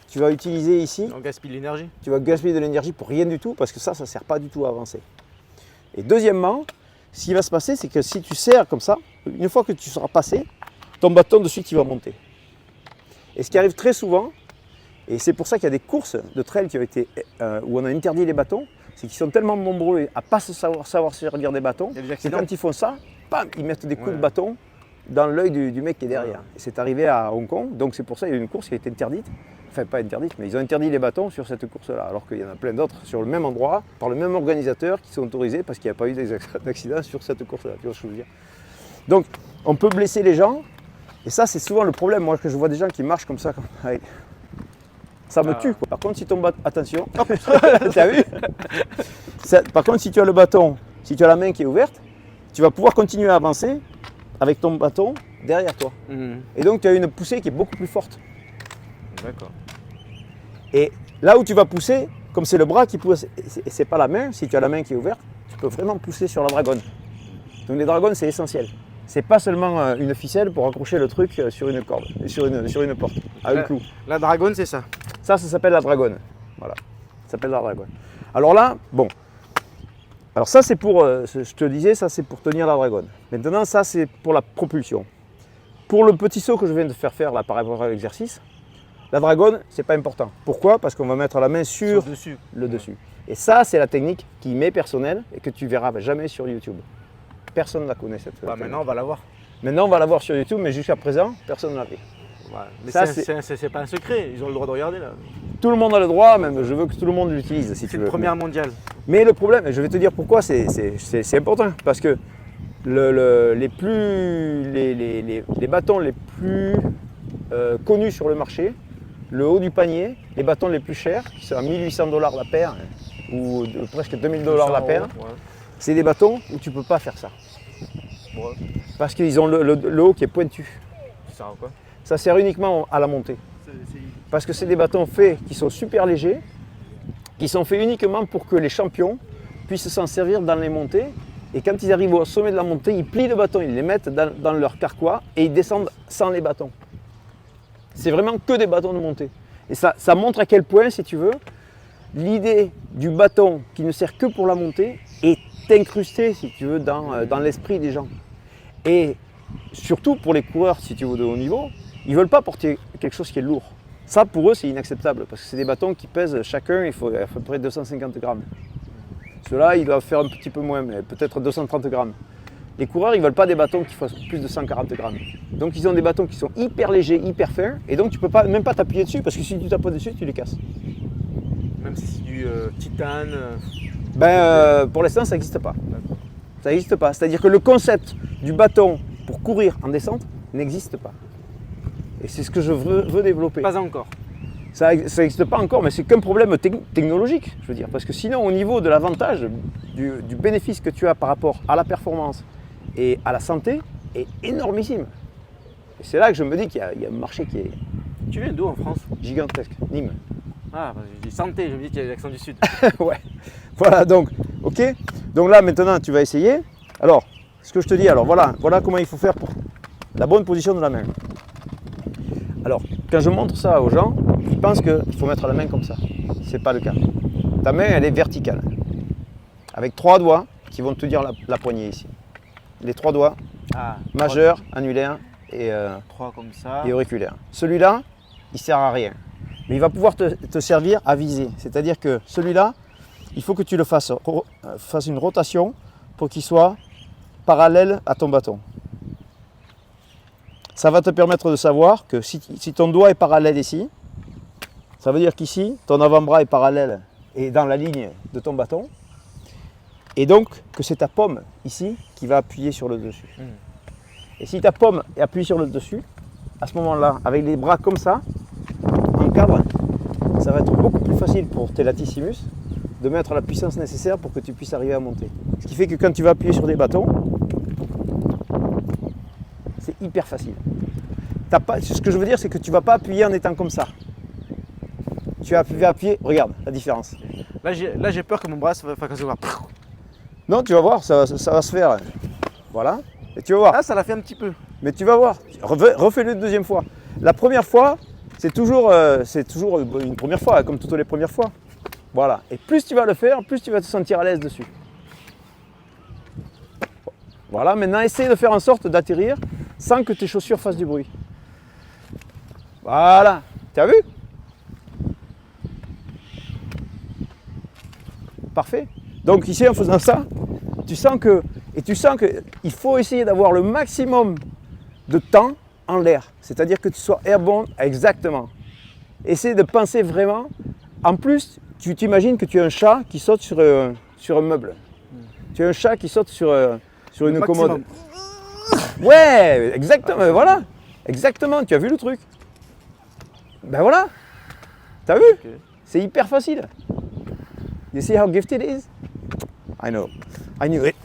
tu vas utiliser ici, On gaspille l'énergie. tu vas gaspiller de l'énergie pour rien du tout, parce que ça ne sert pas du tout à avancer. Et deuxièmement, ce qui va se passer, c'est que si tu serres comme ça, une fois que tu seras passé, ton bâton de suite il va monter. Et ce qui arrive très souvent, et c'est pour ça qu'il y a des courses de trail qui ont été, où on a interdit les bâtons, c'est qu'ils sont tellement nombreux à ne pas savoir servir des bâtons, Il y a des que accidents. quand ils font ça, bam, ils mettent des coups Ouais. de bâton dans l'œil du mec qui est derrière. Et c'est arrivé à Hong Kong, donc c'est pour ça qu'il y a eu une course qui a été interdite. Enfin, pas interdite, mais ils ont interdit les bâtons sur cette course-là, alors qu'il y en a plein d'autres sur le même endroit, par le même organisateur, qui sont autorisés parce qu'il n'y a pas eu d'accident sur cette course-là. Tu vois ce que je veux dire? Donc, on peut blesser les gens, et ça, c'est souvent le problème. Moi, que je vois des gens qui marchent comme ça, ça me tue, quoi. Par contre, si ton bâton. Attention, t'as vu? Par contre, si tu as le bâton, si tu as la main qui est ouverte, tu vas pouvoir continuer à avancer avec ton bâton derrière toi. Et donc, tu as une poussée qui est beaucoup plus forte. D'accord. Et là où tu vas pousser, comme c'est le bras qui pousse et c'est pas la main, si tu as la main qui est ouverte, tu peux vraiment pousser sur la dragonne. Donc les dragonnes, c'est essentiel. C'est pas seulement une ficelle pour accrocher le truc sur une corde, sur une porte, à un clou. La dragonne, c'est ça. Ça s'appelle la dragonne. Voilà, ça s'appelle la dragonne. Alors là, bon. Alors ça, c'est pour, je te disais, ça c'est pour tenir la dragonne. Maintenant, ça c'est pour la propulsion. Pour le petit saut que je viens de faire là par rapport à l'exercice, la dragonne, c'est pas important. Pourquoi? Parce qu'on va mettre la main sur dessus. le dessus. Et ça, c'est la technique qui m'est personnelle et que tu verras jamais sur YouTube. Personne ne la connaît cette technique. Maintenant, on va la voir. Maintenant, on va la voir sur YouTube, mais jusqu'à présent, personne ne l'a fait. Ouais. Mais Ça, c'est pas un secret. Ils ont le droit de regarder là. Tout le monde a le droit, même je veux que tout le monde l'utilise si tu C'est veux. une première mondiale. Mais le problème, et je vais te dire pourquoi c'est important, parce que les bâtons les plus connus sur le marché, le haut du panier, les bâtons les plus chers, qui sont à 1800 $ la paire, ou presque 2000 $ la paire, c'est des bâtons où tu ne peux pas faire ça. Ouais. Parce qu'ils ont le haut qui est pointu. Ça sert à quoi? Ça sert uniquement à la montée. Parce que c'est des bâtons faits qui sont super légers, qui sont faits uniquement pour que les champions puissent s'en servir dans les montées. Et quand ils arrivent au sommet de la montée, ils plient le bâton, ils les mettent dans leur carquois et ils descendent sans les bâtons. C'est vraiment que des bâtons de montée. Et ça montre à quel point, si tu veux, l'idée du bâton qui ne sert que pour la montée est incrustée, si tu veux, dans l'esprit des gens. Et surtout pour les coureurs, si tu veux, de haut niveau, ils ne veulent pas porter quelque chose qui est lourd. Ça, pour eux, c'est inacceptable, parce que c'est des bâtons qui pèsent chacun, il faut à peu près 250 grammes. Ceux-là, ils doivent faire un petit peu moins, mais peut-être 230 grammes. Les coureurs, ils ne veulent pas des bâtons qui fassent plus de 140 grammes. Donc, ils ont des bâtons qui sont hyper légers, hyper fins, et donc tu ne peux même pas t'appuyer dessus, parce que si tu t'appuies dessus, tu les casses. Même si c'est du titane. Pour l'instant, ça n'existe pas. Ça n'existe pas. C'est-à-dire que le concept du bâton pour courir en descente n'existe pas. Et c'est ce que je veux développer. Pas encore. Ça n'existe pas encore, mais c'est qu'un problème technologique, je veux dire. Parce que sinon, au niveau de l'avantage, du bénéfice que tu as par rapport à la performance et à la santé, est énormissime. Et c'est là que je me dis qu'il y a un marché qui est Tu viens d'où en France? gigantesque. Nîmes. Ah, j'ai dit santé, je me dis qu'il y a l'accent du sud. Ouais. Voilà, donc, ok. Donc là, maintenant, tu vas essayer. Alors, ce que je te dis, alors voilà comment il faut faire pour la bonne position de la main. Alors, quand je montre ça aux gens, ils pensent qu'il faut mettre la main comme ça. Ce n'est pas le cas. Ta main, elle est verticale. Avec 3 doigts qui vont te dire la poignée ici. Les 3 doigts, Ah, majeur, annulaire et 3 comme ça. auriculaire. Celui-là, il ne sert à rien. mais il va pouvoir te servir à viser. C'est-à-dire que celui-là, il faut que tu le fasses une rotation pour qu'il soit parallèle à ton bâton. Ça va te permettre de savoir que si ton doigt est parallèle ici, ça veut dire qu'ici, ton avant-bras est parallèle et dans la ligne de ton bâton. Et donc que c'est ta paume ici qui va appuyer sur le dessus. Et si ta paume est appuyée sur le dessus, à ce moment-là, avec les bras comme ça, en cadre, ça va être beaucoup plus facile pour tes latissimus de mettre la puissance nécessaire pour que tu puisses arriver à monter. Ce qui fait que quand tu vas appuyer sur des bâtons, c'est hyper facile. Ce que je veux dire, c'est que tu ne vas pas appuyer en étant comme ça. Tu vas appuyer, regarde la différence. Là, j'ai peur que mon bras se fasse voir. Non, tu vas voir, ça va se faire. Voilà, et tu vas voir. Ah, ça l'a fait un petit peu. Mais tu vas voir, refais-le une deuxième fois. La première fois, c'est toujours une première fois, comme toutes les premières fois. Voilà, et plus tu vas le faire, plus tu vas te sentir à l'aise dessus. Voilà, maintenant essaye de faire en sorte d'atterrir sans que tes chaussures fassent du bruit. Voilà, tu as vu? Parfait. Donc ici, en faisant ça, tu sens qu'il faut essayer d'avoir le maximum de temps en l'air. C'est-à-dire que tu sois airborne exactement. Essaye de penser vraiment. En plus, tu t'imagines que tu as un chat qui saute sur un meuble. Tu as un chat qui saute sur une commode. Ouais, exactement, voilà. Exactement, tu as vu le truc. Ben voilà. T'as vu? Okay. C'est hyper facile. You see how gifted it is? I know. I knew it.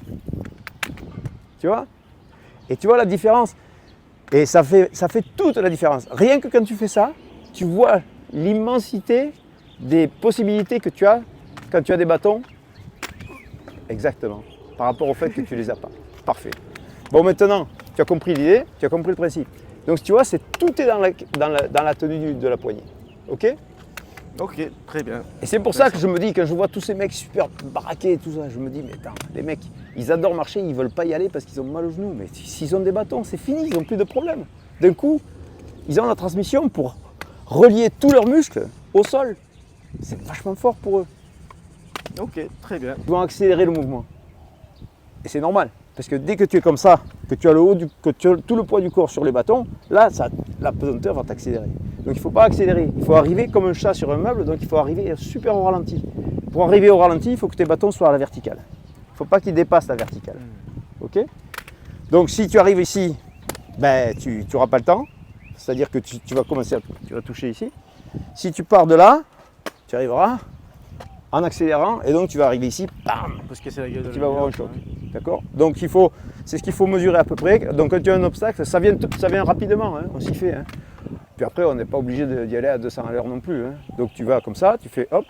Tu vois? Et tu vois la différence? Et ça fait toute la différence. Rien que quand tu fais ça, tu vois l'immensité des possibilités que tu as quand tu as des bâtons. Exactement. Par rapport au fait que tu les as pas. Parfait. Bon, maintenant, tu as compris l'idée, tu as compris le principe. Donc, tu vois, tout est dans la tenue de la poignée. OK? Ok, très bien. Et c'est pour ça que je me dis, quand je vois tous ces mecs super baraqués et tout ça, je me dis, mais attends, les mecs, ils adorent marcher, ils veulent pas y aller parce qu'ils ont mal aux genoux. Mais s'ils ont des bâtons, c'est fini, ils n'ont plus de problème. D'un coup, ils ont la transmission pour relier tous leurs muscles au sol. C'est vachement fort pour eux. Ok, très bien. Ils vont accélérer le mouvement. Et c'est normal. Parce que dès que tu es comme ça, que tu as tout le poids du corps sur les bâtons, là, la pesanteur va t'accélérer. Donc il ne faut pas accélérer. Il faut arriver comme un chat sur un meuble, donc il faut arriver super au ralenti. Pour arriver au ralenti, il faut que tes bâtons soient à la verticale. Il ne faut pas qu'ils dépassent la verticale. Ok? Donc si tu arrives ici, ben, tu n'auras pas le temps. C'est-à-dire que tu vas commencer tu vas toucher ici. Si tu pars de là, tu arriveras en accélérant et donc tu vas arriver ici, bam, Parce que c'est la gueule de tu vas avoir un choc. D'accord? Donc c'est ce qu'il faut mesurer à peu près. Donc quand tu as un obstacle, ça vient rapidement, hein, on s'y fait. Hein. Puis après, on n'est pas obligé d'y aller à 200 à l'heure non plus. Hein. Donc tu vas comme ça, tu fais hop.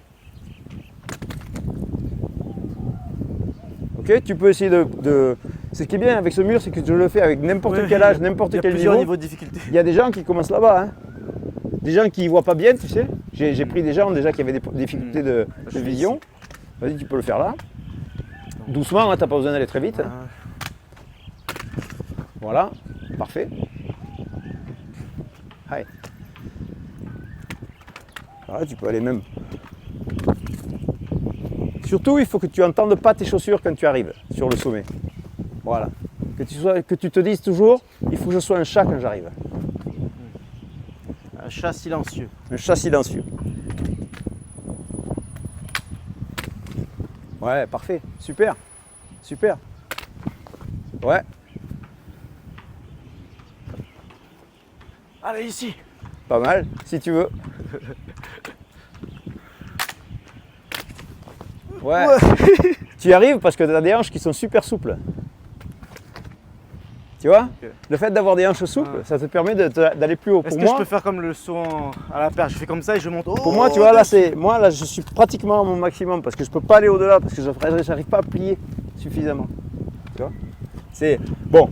Ok, tu peux essayer de... Ce qui est bien avec ce mur, c'est que je le fais avec n'importe quel âge, n'importe quel plusieurs niveau. niveaux de difficulté. Il y a des gens qui commencent là-bas. Hein. Des gens qui ne voient pas bien, tu sais. J'ai pris des gens déjà qui avaient des difficultés de vision. Vas-y, tu peux le faire là. Doucement, hein, tu n'as pas besoin d'aller très vite. Voilà, parfait. Hi. Voilà, tu peux aller même. Surtout, il faut que tu n'entendes pas tes chaussures quand tu arrives sur le sommet. Voilà. Que tu te dises toujours, il faut que je sois un chat quand j'arrive. Un chat silencieux. Un chat silencieux. Ouais, parfait. Super. Super. Ouais. Allez, ici. Pas mal, si tu veux. Ouais. Tu y arrives parce que tu as des hanches qui sont super souples. Tu vois? Ok. Le fait d'avoir des hanches souples, ça te permet d'aller plus haut. Est-ce Pour que moi, je peux faire comme le saut à la perche? Je fais comme ça et je monte. pour moi, tu vois, là, je suis pratiquement à mon maximum parce que je peux pas aller au-delà parce que j'arrive pas à plier suffisamment. Tu vois? C'est bon.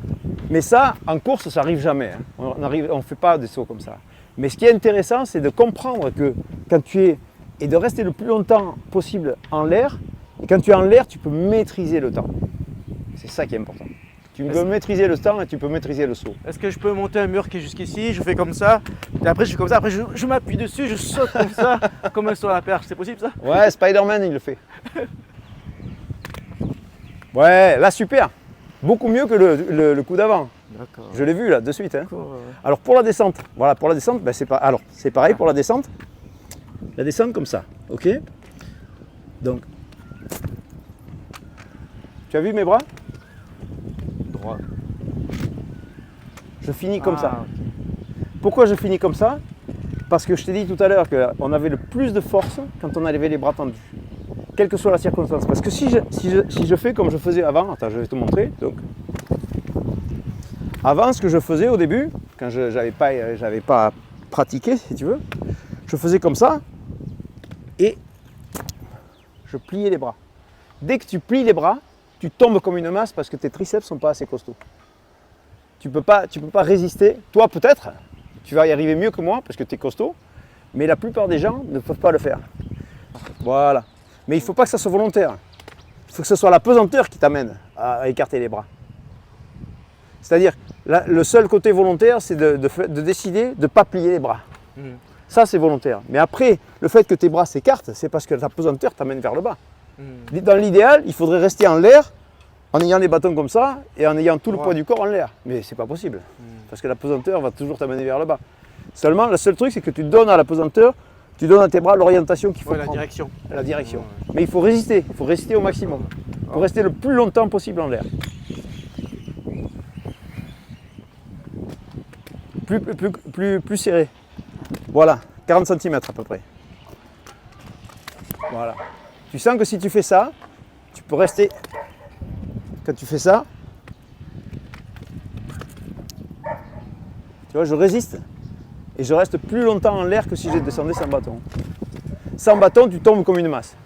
Mais ça, en course, ça arrive jamais. Hein. On fait pas des sauts comme ça. Mais ce qui est intéressant, c'est de comprendre que quand tu es et de rester le plus longtemps possible en l'air. Et quand tu es en l'air, tu peux maîtriser le temps. C'est ça qui est important. Tu peux maîtriser le stand et tu peux maîtriser le saut. Est-ce que je peux monter un mur qui est jusqu'ici, je fais comme ça, et après je fais comme ça, après je m'appuie dessus, je saute comme ça, comme un saut à la perche, c'est possible ça? Ouais, Spider-Man, il le fait. Ouais, là, super. Beaucoup mieux que le coup d'avant. D'accord. Je l'ai vu là, de suite. Hein. Alors pour la descente, voilà, pour la descente, ben, c'est pareil pour la descente. La descente comme ça, ok? Donc, tu as vu mes bras? Droit. Je finis comme ça. Ok. Pourquoi je finis comme ça? Parce que je t'ai dit tout à l'heure qu'on avait le plus de force quand on avait les bras tendus. Quelle que soit la circonstance. Parce que si je fais comme je faisais avant, attends, je vais te montrer. Donc, avant, ce que je faisais au début, quand je n'avais pas pratiqué, si tu veux, je faisais comme ça et je pliais les bras. Dès que tu plies les bras, tu tombes comme une masse parce que tes triceps ne sont pas assez costauds. Tu peux pas résister. Toi, peut-être, tu vas y arriver mieux que moi parce que tu es costaud, mais la plupart des gens ne peuvent pas le faire. Voilà. Mais il ne faut pas que ça soit volontaire. Il faut que ce soit la pesanteur qui t'amène à écarter les bras. C'est-à-dire, le seul côté volontaire, c'est de décider de ne pas plier les bras. Ça, c'est volontaire. Mais après, le fait que tes bras s'écartent, c'est parce que ta pesanteur t'amène vers le bas. Dans l'idéal, il faudrait rester en l'air en ayant les bâtons comme ça et en ayant tout le poids du corps en l'air. Mais c'est pas possible. Parce que la pesanteur va toujours t'amener vers le bas. Seulement, le seul truc, c'est que tu donnes à la pesanteur, tu donnes à tes bras l'orientation qu'il faut prendre. La direction. La direction. Mais il faut résister au maximum. Il faut rester le plus longtemps possible en l'air. Plus serré. Voilà, 40 cm à peu près. Voilà. Tu sens que si tu fais ça, tu peux rester. Quand tu fais ça, tu vois, je résiste et je reste plus longtemps en l'air que si je descendais sans bâton. Sans bâton, tu tombes comme une masse.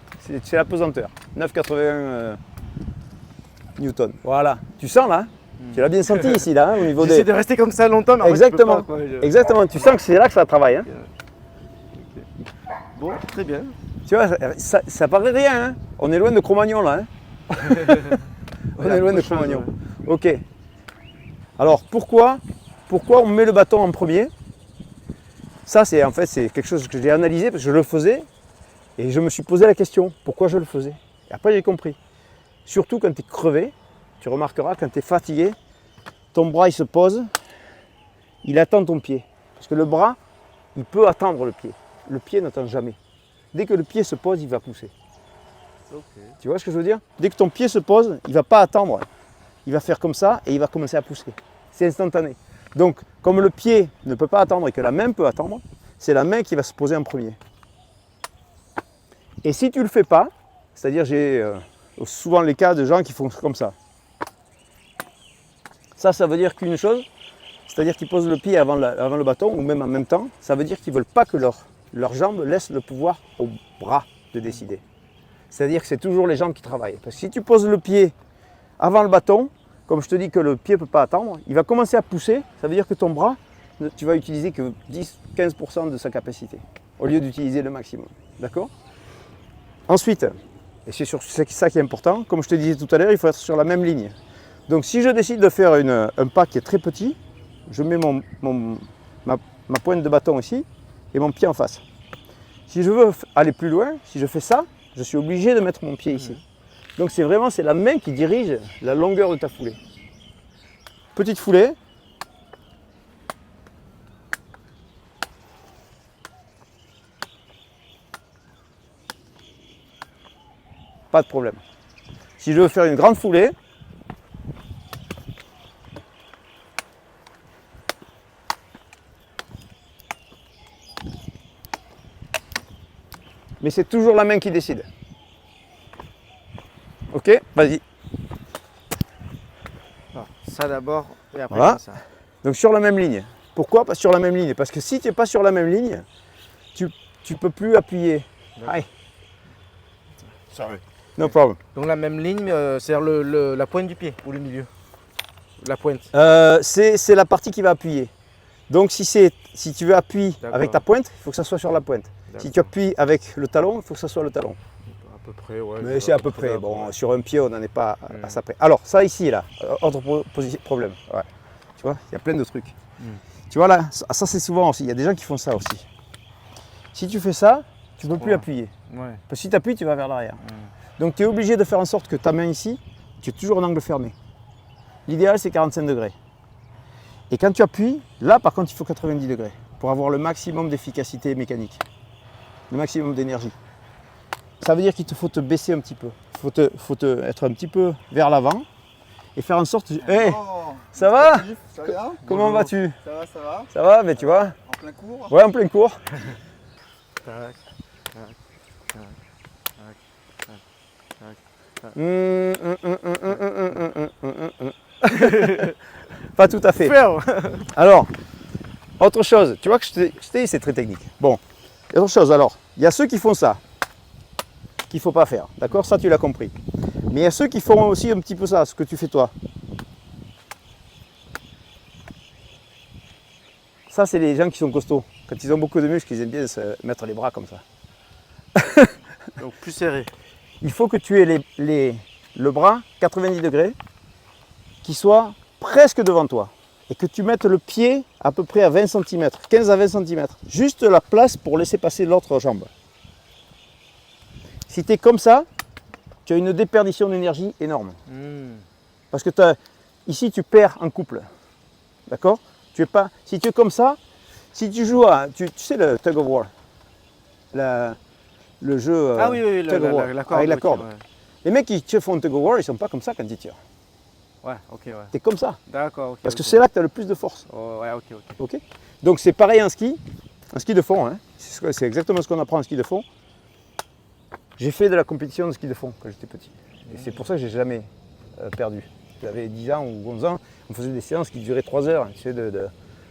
C'est la pesanteur. 9,81 newtons. Voilà. Tu sens là? Tu l'as bien senti ici là, au niveau des. J'essaie de rester comme ça longtemps, mais en fait, Exactement. je peux pas, quoi. Exactement. Tu sens que c'est là que ça travaille. Hein. Bon, très bien. Tu vois, ça paraît rien. Hein. On est loin de Cro-Magnon là. Hein. On est loin de Cro-Magnon. Ok. Alors pourquoi on met le bâton en premier? Ça, c'est quelque chose que j'ai analysé parce que je le faisais et je me suis posé la question pourquoi je le faisais. Et après j'ai compris. Surtout quand tu es crevé, tu remarqueras quand tu es fatigué, ton bras il se pose, il attend ton pied. Parce que le bras, il peut attendre le pied. Le pied n'attend jamais. Dès que le pied se pose, il va pousser. Okay. Tu vois ce que je veux dire? Dès que ton pied se pose, il ne va pas attendre. Il va faire comme ça et il va commencer à pousser. C'est instantané. Donc, comme le pied ne peut pas attendre et que la main peut attendre, c'est la main qui va se poser en premier. Et si tu ne le fais pas, c'est-à-dire j'ai souvent les cas de gens qui font comme ça. Ça veut dire qu'une chose, c'est-à-dire qu'ils posent le pied avant le bâton ou même en même temps, ça veut dire qu'ils ne veulent pas que leurs jambes laissent le pouvoir au bras de décider. C'est-à-dire que c'est toujours les jambes qui travaillent. Parce que si tu poses le pied avant le bâton, comme je te dis que le pied ne peut pas attendre, il va commencer à pousser, ça veut dire que ton bras, tu vas utiliser que 10-15% de sa capacité, au lieu d'utiliser le maximum. D'accord? Ensuite, et c'est ça qui est important, comme je te disais tout à l'heure, il faut être sur la même ligne. Donc si je décide de faire un pas qui est très petit, je mets ma pointe de bâton ici et mon pied en face. Si je veux aller plus loin, si je fais ça, je suis obligé de mettre mon pied ici. Donc c'est la main qui dirige la longueur de ta foulée. Petite foulée. Pas de problème. Si je veux faire une grande foulée, mais c'est toujours la main qui décide. Ok, vas-y. Ça d'abord et après Voilà. ça. Donc sur la même ligne. Pourquoi pas sur la même ligne? Parce que si tu n'es pas sur la même ligne, tu ne peux plus appuyer. Hi. Sorry. No problem. Donc la même ligne, c'est-à-dire la pointe du pied ou le milieu? La pointe. C'est la partie qui va appuyer. Donc si tu veux appuyer avec ta pointe, il faut que ça soit sur la pointe. Si tu appuies avec le talon, il faut que ça soit le talon. peu près, ouais. Mais c'est à peu près. Bon, sur un pied, on n'en est pas à ça près. Alors, ça ici, là, autre problème. Ouais. Tu vois, il y a plein de trucs. Tu vois là, ça c'est souvent aussi. Il y a des gens qui font ça aussi. Si tu fais ça, tu ne peux plus appuyer. Ouais. Parce que si tu appuies, tu vas vers l'arrière. Donc tu es obligé de faire en sorte que ta main ici, tu es toujours en angle fermé. L'idéal, c'est 45 degrés. Et quand tu appuies, là par contre, il faut 90 degrés pour avoir le maximum d'efficacité mécanique, le maximum d'énergie. Ça veut dire qu'il te faut te baisser un petit peu. Il faut te être un petit peu vers l'avant et faire en sorte. Hey, ça va? Ça va? Comment vas-tu? Ça va, ça va? Ça va, mais tu vois? En plein cours? Ouais, en plein cours. Tac, tac, tac, tac, tac, tac. Pas tout à fait. Faire. Alors, autre chose, tu vois que je t'ai dit, c'est très technique. Bon, autre chose, alors, il y a ceux qui font ça, qu'il ne faut pas faire, d'accord? Ça, tu l'as compris. Mais il y a ceux qui font aussi un petit peu ça, ce que tu fais toi. Ça, c'est les gens qui sont costauds. Quand ils ont beaucoup de muscles, ils aiment bien se mettre les bras comme ça. Donc plus serré. Il faut que tu aies le bras 90 degrés qui soit presque devant toi et que tu mettes le pied à peu près à 20 cm, 15 à 20 cm, juste la place pour laisser passer l'autre jambe. Si tu es comme ça, tu as une déperdition d'énergie énorme. Parce que ici, tu perds en couple. D'accord? Tu es pas, si tu es comme ça, si tu joues à, tu sais le tug of war, le jeu Ah oui, oui, tug of war, la corde. avec la ok, corde. ouais. Les mecs qui te font tug of war, ils sont pas comme ça quand ils tirent. Ouais, ok, ouais. Tu es comme ça. D'accord, ok. Parce que ok. c'est là que tu as le plus de force. Oh, ouais, ok, ok. Ok. Donc c'est pareil en ski de fond. Hein. C'est exactement ce qu'on apprend en ski de fond. J'ai fait de la compétition de ski de fond quand j'étais petit. Et c'est pour ça que j'ai jamais perdu. J'avais 10 ans ou 11 ans, on faisait des séances qui duraient 3 heures. Tu sais,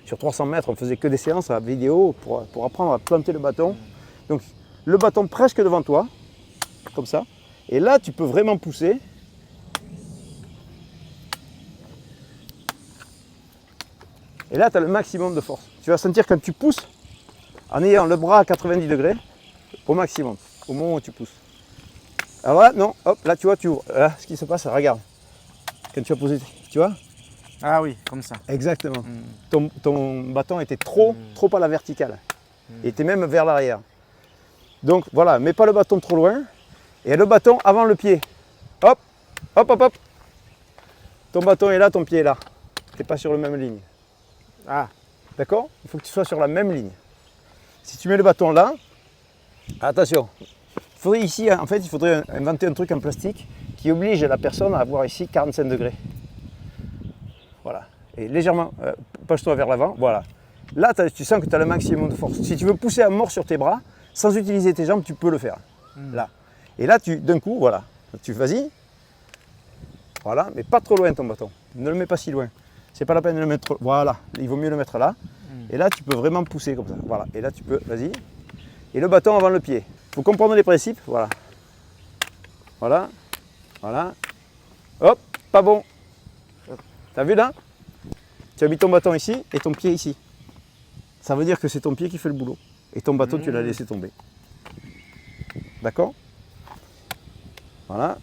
sur 300 mètres, on faisait que des séances à vidéo pour apprendre à planter le bâton. Donc le bâton presque devant toi, comme ça. Et là, tu peux vraiment pousser. Et là, tu as le maximum de force. Tu vas sentir quand tu pousses, en ayant le bras à 90 degrés, au maximum, au moment où tu pousses. Alors là, non, hop, là tu vois, tu ouvres. Là, ce qui se passe, regarde. Quand tu as posé, tu vois? Ah oui, comme ça. Exactement. Ton bâton était trop à la verticale. Il était même vers l'arrière. Donc voilà, mets pas le bâton trop loin. Et le bâton avant le pied. Hop, hop, hop, hop. Ton bâton est là, ton pied est là. Tu n'es pas sur la même ligne. Ah, D'accord? Il faut que tu sois sur la même ligne. Si tu mets le bâton là, attention. Ici, en fait, il faudrait inventer un truc en plastique qui oblige la personne à avoir ici 45 degrés. Voilà. Et légèrement, penche-toi vers l'avant. Voilà. Là, tu sens que tu as le maximum de force. Si tu veux pousser à mort sur tes bras, sans utiliser tes jambes, tu peux le faire. Là. Et là, d'un coup, voilà. Vas-y. Voilà, mais pas trop loin ton bâton. Ne le mets pas si loin. C'est pas la peine de le mettre trop. Voilà. Il vaut mieux le mettre là. Et là, tu peux vraiment pousser comme ça. Voilà. Et là, tu peux. Vas-y. Et le bâton avant le pied. Il faut comprendre les principes. Voilà. Voilà. Voilà. Hop. Pas bon. T'as vu là? Tu as mis ton bâton ici et ton pied ici. Ça veut dire que c'est ton pied qui fait le boulot. Et ton bâton, tu l'as laissé tomber. D'accord? Voilà.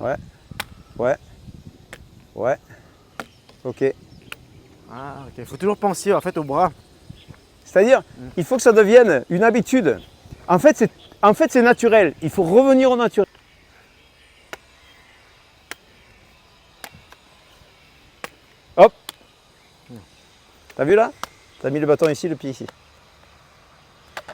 Ouais. Ouais. Ouais. Ok. ah ok. Il faut toujours penser en fait au bras. C'est-à-dire, il faut que ça devienne une habitude. En fait, c'est naturel. Il faut revenir au naturel. Hop. T'as vu là? T'as mis le bâton ici, le pied ici.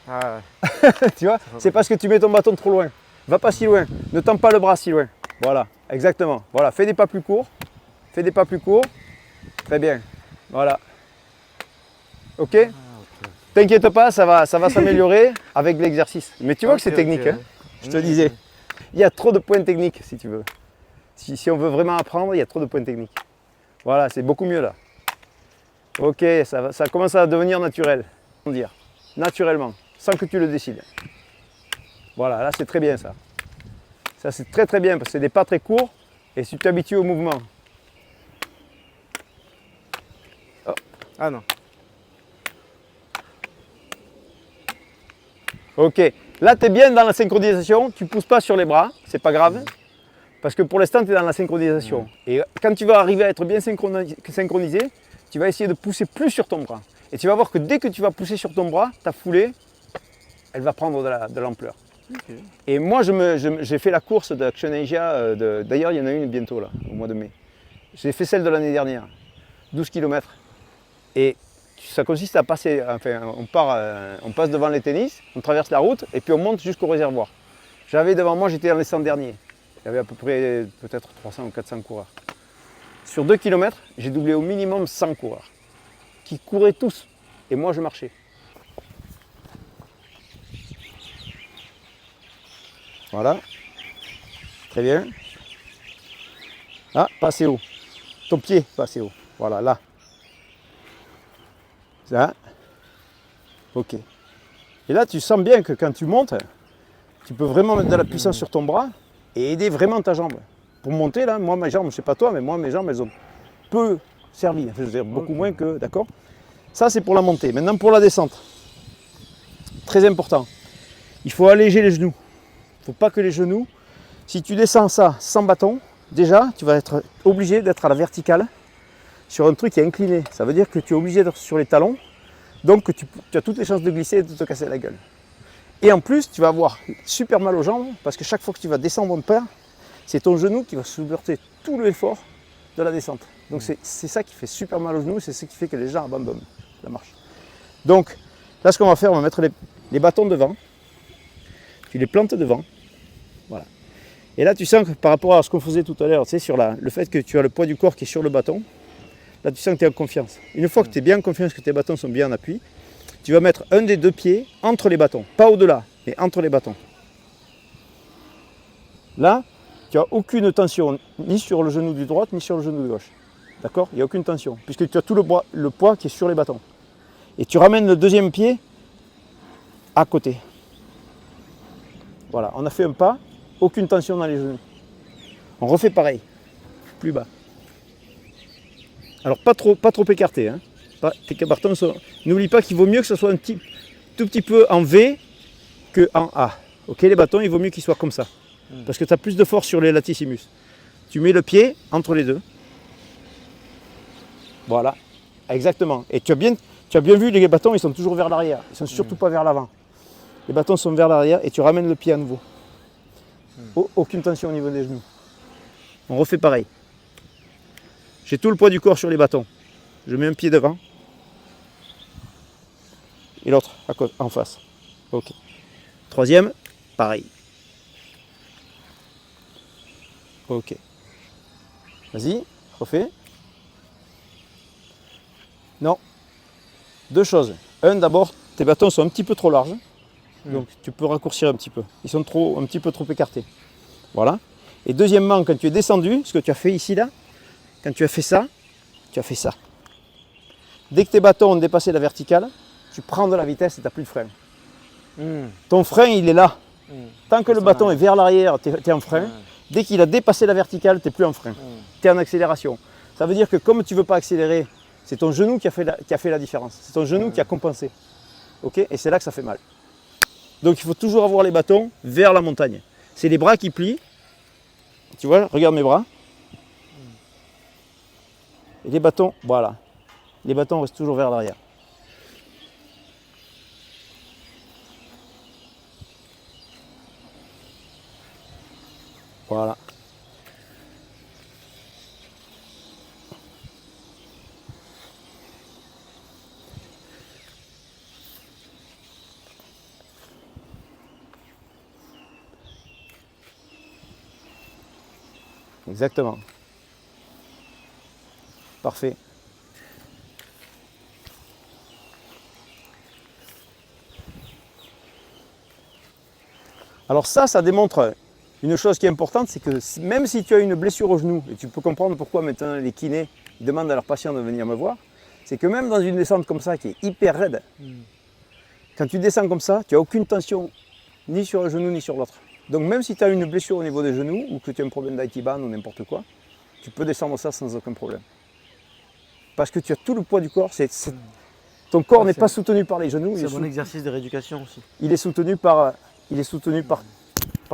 Ah, ouais. Tu vois? C'est parce que tu mets ton bâton trop loin. Va pas si loin. Ne tends pas le bras si loin. Voilà, exactement. Voilà, fais des pas plus courts. Fais des pas plus courts. Très bien. Voilà. Ok? T'inquiète pas, ça va s'améliorer avec l'exercice. Mais tu vois que c'est Ok, technique, ok. hein, je te disais. Il y a trop de points techniques, si tu veux. Si on veut vraiment apprendre, il y a trop de points techniques. Voilà, c'est beaucoup mieux là. Ok, ça commence à devenir naturel. Comment dire? Naturellement, sans que tu le décides. Voilà, là c'est très bien ça. Ça c'est très très bien parce que c'est des pas très courts et si tu t'habitues au mouvement. Ah non. Ok. Là, tu es bien dans la synchronisation. Tu ne pousses pas sur les bras. C'est pas grave. Parce que pour l'instant, tu es dans la synchronisation. Et quand tu vas arriver à être bien synchronisé, tu vas essayer de pousser plus sur ton bras. Et tu vas voir que dès que tu vas pousser sur ton bras, ta foulée, elle va prendre de l'ampleur. Okay. Et moi, j'ai fait la course d'Action Asia. D'ailleurs, il y en a une bientôt, là, au mois de mai. J'ai fait celle de l'année dernière, 12 km. Et ça consiste à passer, enfin, on passe devant les tennis, on traverse la route et puis on monte jusqu'au réservoir. J'avais devant moi, j'étais dans les 100 derniers. Il y avait à peu près peut-être 300 ou 400 coureurs. Sur 2 km, j'ai doublé au minimum 100 coureurs qui couraient tous et moi je marchais. Voilà. Très bien. Ah, pas assez haut. Ton pied, pas assez haut. Voilà, là. Ça. Ok. Et là, tu sens bien que quand tu montes, tu peux vraiment mettre de la puissance sur ton bras et aider vraiment ta jambe. Pour monter, là, moi, mes jambes, je ne sais pas toi, mais moi, mes jambes, elles ont peu servi. Enfin, je veux dire, beaucoup moins que... D'accord ? Ça, c'est pour la montée. Maintenant, pour la descente. Très important. Il faut alléger les genoux. Il ne faut pas que les genoux... Si tu descends ça sans bâton, déjà, tu vas être obligé d'être à la verticale sur un truc qui est incliné. Ça veut dire que tu es obligé d'être sur les talons. Donc, tu as toutes les chances de glisser et de te casser la gueule. Et en plus, tu vas avoir super mal aux jambes parce que chaque fois que tu vas descendre un pas, c'est ton genou qui va supporter tout l'effort de la descente. Donc c'est ça qui fait super mal aux genoux, c'est ce qui fait que les gens abandonnent la marche. Donc là, ce qu'on va faire, on va mettre les bâtons devant. Tu les plantes devant. Voilà. Et là, tu sens que par rapport à ce qu'on faisait tout à l'heure, tu sais, sur le fait que tu as le poids du corps qui est sur le bâton, là, tu sens que tu es en confiance. Une fois que tu es bien en confiance, que tes bâtons sont bien en appui, tu vas mettre un des deux pieds entre les bâtons. Pas au-delà, mais entre les bâtons. Là, tu n'as aucune tension, ni sur le genou du droite, ni sur le genou de gauche. D'accord ? Il n'y a aucune tension, puisque tu as tout le poids qui est sur les bâtons. Et tu ramènes le deuxième pied à côté. Voilà, on a fait un pas, aucune tension dans les genoux. On refait pareil, plus bas. Alors pas trop écarté, hein. Tes bâtons sont... N'oublie pas qu'il vaut mieux que ce soit tout petit peu en V que en A. Ok, les bâtons, il vaut mieux qu'ils soient comme ça. Parce que tu as plus de force sur les latissimus. Tu mets le pied entre les deux. Voilà, exactement. Et tu as bien vu, les bâtons, ils sont toujours vers l'arrière. Ils ne sont surtout pas vers l'avant. Les bâtons sont vers l'arrière et tu ramènes le pied à nouveau. Aucune tension au niveau des genoux. On refait pareil. J'ai tout le poids du corps sur les bâtons. Je mets un pied devant. Et l'autre en face. Ok. Troisième, pareil. Ok. Vas-y, refais. Non. Deux choses. Un, d'abord, tes bâtons sont un petit peu trop larges. Donc tu peux raccourcir un petit peu. Ils sont un petit peu trop écartés. Voilà. Et deuxièmement, quand tu es descendu, ce que tu as fait ici, là, quand tu as fait ça, tu as fait ça. Dès que tes bâtons ont dépassé la verticale, tu prends de la vitesse et tu n'as plus de frein. Ton frein, il est là. Tant que le bâton est vers l'arrière, tu es en frein. Dès qu'il a dépassé la verticale, tu n'es plus en frein. Tu es en accélération. Ça veut dire que comme tu ne veux pas accélérer, c'est ton genou qui a fait la différence. C'est ton genou qui a compensé. Okay ? Et c'est là que ça fait mal. Donc il faut toujours avoir les bâtons vers la montagne. C'est les bras qui plient. Tu vois, regarde mes bras. Et les bâtons, voilà. Les bâtons restent toujours vers l'arrière. Voilà. Exactement. Parfait. Alors ça démontre une chose qui est importante, c'est que même si tu as une blessure au genou, et tu peux comprendre pourquoi maintenant les kinés demandent à leurs patients de venir me voir, c'est que même dans une descente comme ça qui est hyper raide, quand tu descends comme ça, tu n'as aucune tension ni sur le genou ni sur l'autre. Donc même si tu as une blessure au niveau des genoux ou que tu as un problème d'Aitiban ou n'importe quoi, tu peux descendre ça sans aucun problème. Parce que tu as tout le poids du corps, ton corps Ouais, n'est c'est- pas soutenu par les genoux, C'est un bon exercice de rééducation aussi. il est soutenu par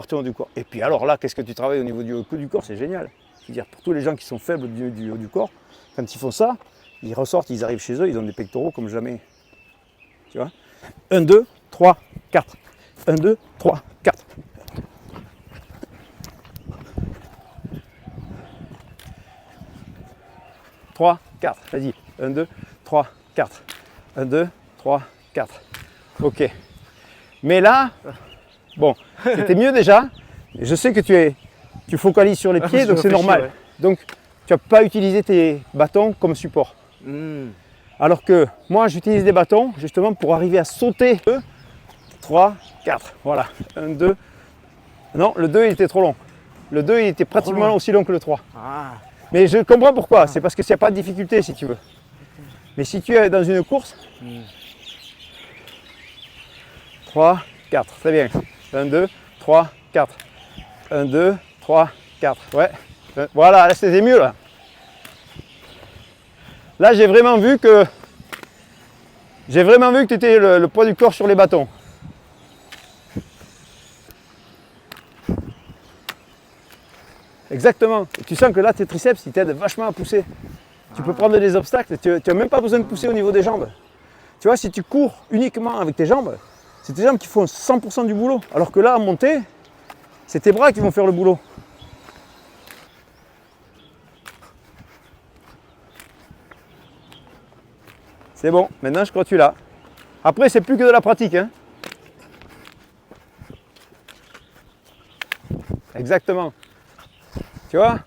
ton haut du corps. Et puis alors là, qu'est-ce que tu travailles au niveau du haut du corps? C'est génial. Je veux dire, pour tous les gens qui sont faibles du haut du corps, quand ils font ça, ils ressortent, ils arrivent chez eux, ils ont des pectoraux comme jamais. Tu vois? 1, 2, 3, 4. 1, 2, 3, 4. 3, 4. Vas-y. 1, 2, 3, 4. 1, 2, 3, 4. Ok. Mais là, bon, c'était mieux déjà. Je sais que tu focalises sur les pieds, Je donc c'est réfléchis, normal. ouais. Donc, tu n'as pas utilisé tes bâtons comme support. Hmm. Alors que moi, j'utilise des bâtons justement pour arriver à sauter. 2, 3, 4. Voilà. 1, 2. Non, le 2, il était trop long. Le 2, il était pratiquement long. aussi long que le 3. Ah, Mais je comprends pourquoi. C'est parce que s'il n'y a pas de difficulté, si tu veux. Mais si tu es dans une course, 3, 4. Très bien. 1, 2, 3, 4. 1, 2, 3, 4. Ouais. Voilà, là, c'était mieux, là. Là, j'ai vraiment vu que tu étais le poids du corps sur les bâtons. Exactement. Et tu sens que là, tes triceps, ils t'aident vachement à pousser. Tu peux prendre des obstacles, tu n'as même pas besoin de pousser au niveau des jambes. Tu vois, si tu cours uniquement avec tes jambes, c'est tes jambes qui font 100% du boulot. Alors que là, à monter, c'est tes bras qui vont faire le boulot. C'est bon, maintenant je crois que tu l'as. Après, c'est plus que de la pratique, hein. Exactement. Tu vois?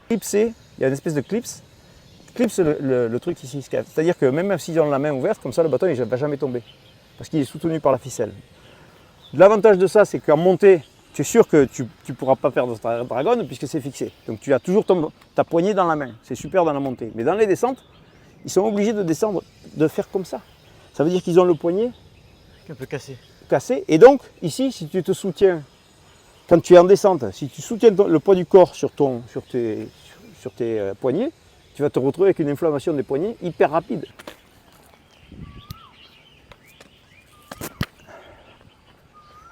Clipser, il y a une espèce de clips. Clips le truc ici, c'est-à-dire que même s'ils ont la main ouverte, comme ça le bâton il ne va jamais tomber. Parce qu'il est soutenu par la ficelle. L'avantage de ça, c'est qu'en montée, tu es sûr que tu ne pourras pas perdre ta dragonne puisque c'est fixé. Donc tu as toujours ta poignée dans la main. C'est super dans la montée. Mais dans les descentes, ils sont obligés de descendre, de faire comme ça. Ça veut dire qu'ils ont le poignet un peu cassé. cassé. Et donc, ici, si tu te soutiens, quand tu es en descente, si tu soutiens le poids du corps sur tes poignets, tu vas te retrouver avec une inflammation des poignets hyper rapide.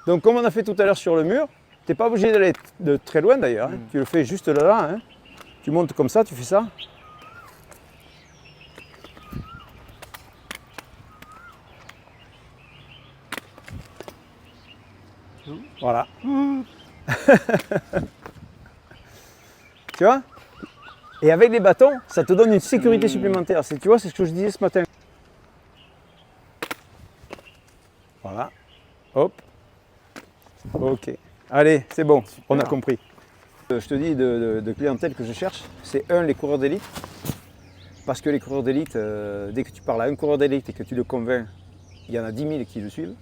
Donc, comme on a fait tout à l'heure sur le mur, tu n'es pas obligé d'aller de très loin d'ailleurs. Hein. Tu le fais juste là. Hein. Tu montes comme ça, tu fais ça. Voilà. Tu vois? Et avec les bâtons, ça te donne une sécurité supplémentaire. Tu vois, c'est ce que je disais ce matin. Voilà. Hop. Ok. Allez, c'est bon, on a compris. Je te dis de clientèle que je cherche, c'est les coureurs d'élite. Parce que les coureurs d'élite, dès que tu parles à un coureur d'élite et que tu le convaincs, il y en a 10 000 qui le suivent.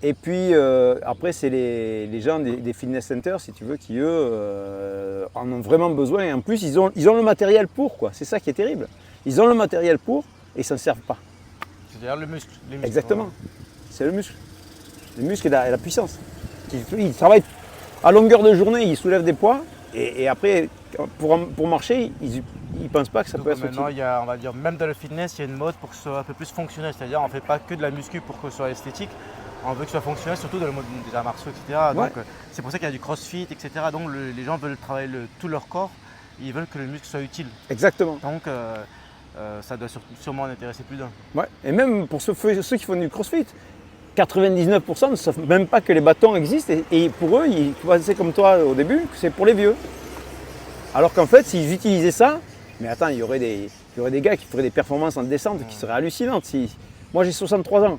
Et puis après, c'est les gens des fitness centers, si tu veux, qui eux en ont vraiment besoin. Et en plus, ils ont le matériel pour, quoi. C'est ça qui est terrible. Ils ont le matériel pour et ils s'en servent pas. C'est-à-dire le muscle. Les muscles. Exactement. C'est le muscle. Le muscle et la puissance. Ils travaillent à longueur de journée, ils soulèvent des poids. Et après, pour marcher, ils ne pensent pas que ça peut être Maintenant, utile. il y a, on va dire, même dans le fitness, il y a une mode pour que ce soit un peu plus fonctionnel. C'est-à-dire, on ne fait pas que de la muscu pour que ce soit esthétique. On veut que ce soit fonctionnel, surtout dans le mode des arts martiaux, etc. Ouais. Donc, c'est pour ça qu'il y a du crossfit, etc. Donc, les gens veulent travailler tout leur corps. Ils veulent que le muscle soit utile. Exactement. Donc, ça doit sûrement en intéresser plus d'un. Ouais. Et même pour ceux qui font du crossfit, 99% ne savent même pas que les bâtons existent. Et pour eux, ils pensaient comme toi au début que c'est pour les vieux. Alors qu'en fait, s'ils utilisaient ça, mais attends, il y aurait des gars qui feraient des performances en descente qui seraient hallucinantes. Moi, j'ai 63 ans.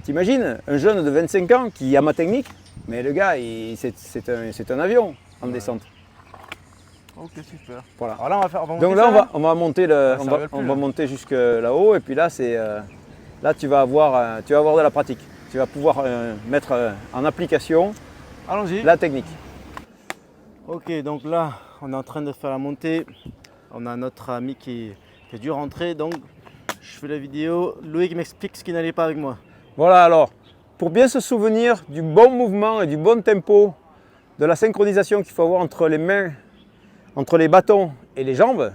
T'imagines un jeune de 25 ans qui a ma technique, mais le gars, c'est un avion en descente. Ok, super. Voilà. Alors là, on va faire. Donc là, on va monter on va monter jusque là-haut, et puis là, là, tu vas avoir de la pratique. Tu vas pouvoir mettre en application Allons-y. la technique. Ok, donc là, on est en train de faire la montée. On a notre ami qui a dû rentrer, donc je fais la vidéo. Loïc m'explique ce qui n'allait pas avec moi. Voilà, alors, pour bien se souvenir du bon mouvement et du bon tempo de la synchronisation qu'il faut avoir entre les mains, entre les bâtons et les jambes,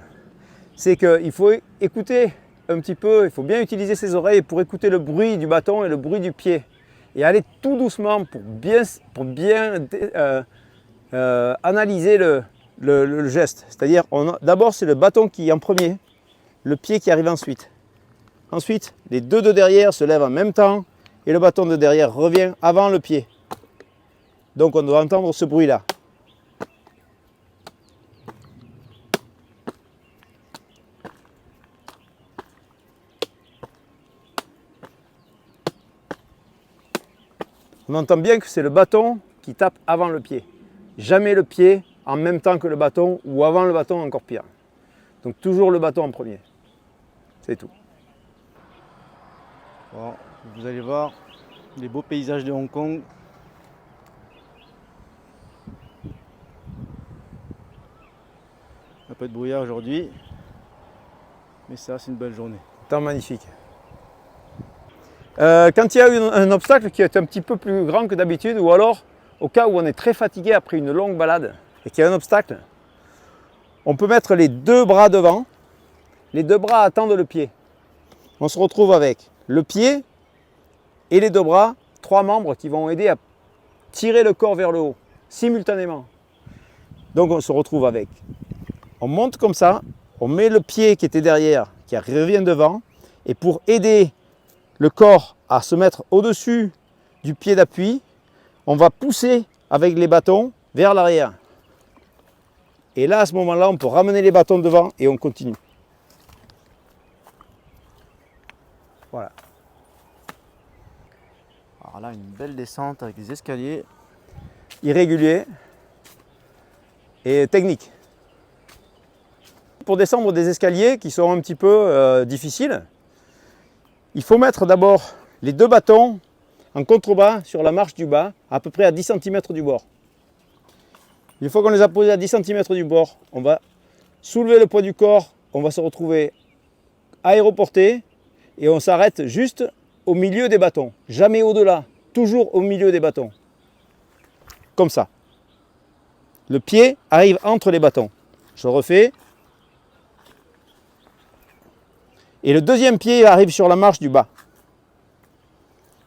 c'est qu'il faut écouter un petit peu, il faut bien utiliser ses oreilles pour écouter le bruit du bâton et le bruit du pied. Et aller tout doucement pour bien analyser le geste. C'est-à-dire, d'abord c'est le bâton qui est en premier, le pied qui arrive ensuite. Ensuite, les deux de derrière se lèvent en même temps et le bâton de derrière revient avant le pied. Donc on doit entendre ce bruit-là. On entend bien que c'est le bâton qui tape avant le pied. Jamais le pied en même temps que le bâton ou avant le bâton, encore pire. Donc toujours le bâton en premier. C'est tout. Bon, vous allez voir les beaux paysages de Hong Kong. Un peu de brouillard aujourd'hui, mais ça c'est une belle journée. Temps magnifique. Quand il y a un obstacle qui est un petit peu plus grand que d'habitude, ou alors au cas où on est très fatigué après une longue balade et qu'il y a un obstacle, on peut mettre les deux bras devant, les deux bras attendent le pied. On se retrouve avec le pied et les deux bras, trois membres qui vont aider à tirer le corps vers le haut, simultanément. Donc on se retrouve avec, on monte comme ça, on met le pied qui était derrière, qui revient devant, et pour aider le corps à se mettre au-dessus du pied d'appui, on va pousser avec les bâtons vers l'arrière. Et là, à ce moment-là, on peut ramener les bâtons devant et on continue. Voilà. Alors là, une belle descente avec des escaliers. Irrégulier et technique. Pour descendre des escaliers qui sont un petit peu difficiles, il faut mettre d'abord les deux bâtons en contrebas sur la marche du bas, à peu près à 10 cm du bord. Une fois qu'on les a posés à 10 cm du bord, on va soulever le poids du corps, on va se retrouver aéroporté et on s'arrête juste au milieu des bâtons. Jamais au-delà, toujours au milieu des bâtons. Comme ça. Le pied arrive entre les bâtons. Je refais. Et le deuxième pied arrive sur la marche du bas.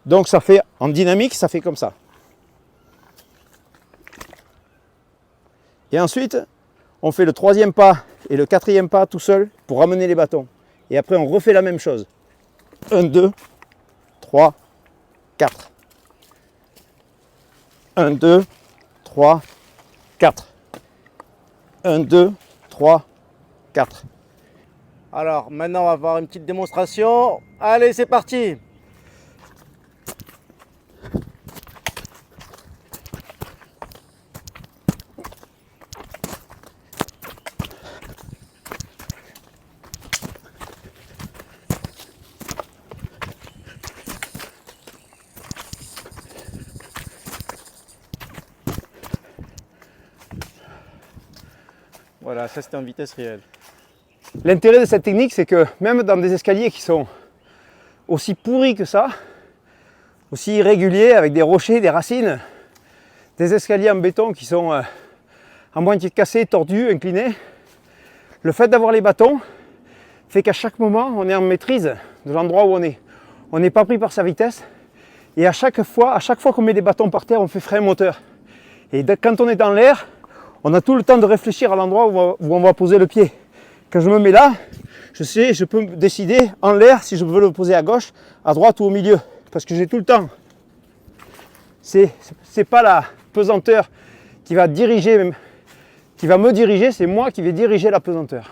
Donc ça fait, en dynamique, ça fait comme ça. Et ensuite, on fait le troisième pas et le quatrième pas tout seul pour ramener les bâtons. Et après, on refait la même chose. 1, 2, 3, 4. 1, 2, 3, 4. 1, 2, 3, 4. Alors maintenant on va voir une petite démonstration. Allez, c'est parti! Voilà, ça c'était en vitesse réelle. L'intérêt de cette technique, c'est que même dans des escaliers qui sont aussi pourris que ça, aussi irréguliers, avec des rochers, des racines, des escaliers en béton qui sont à moitié cassés, tordus, inclinés, le fait d'avoir les bâtons fait qu'à chaque moment, on est en maîtrise de l'endroit où on est. On n'est pas pris par sa vitesse. Et à chaque fois qu'on met les bâtons par terre, on fait frein moteur. Et quand on est dans l'air, on a tout le temps de réfléchir à l'endroit où on va poser le pied. Quand je me mets là, je peux décider en l'air si je veux le poser à gauche, à droite ou au milieu. Parce que j'ai tout le temps. C'est pas la pesanteur qui va me diriger, c'est moi qui vais diriger la pesanteur.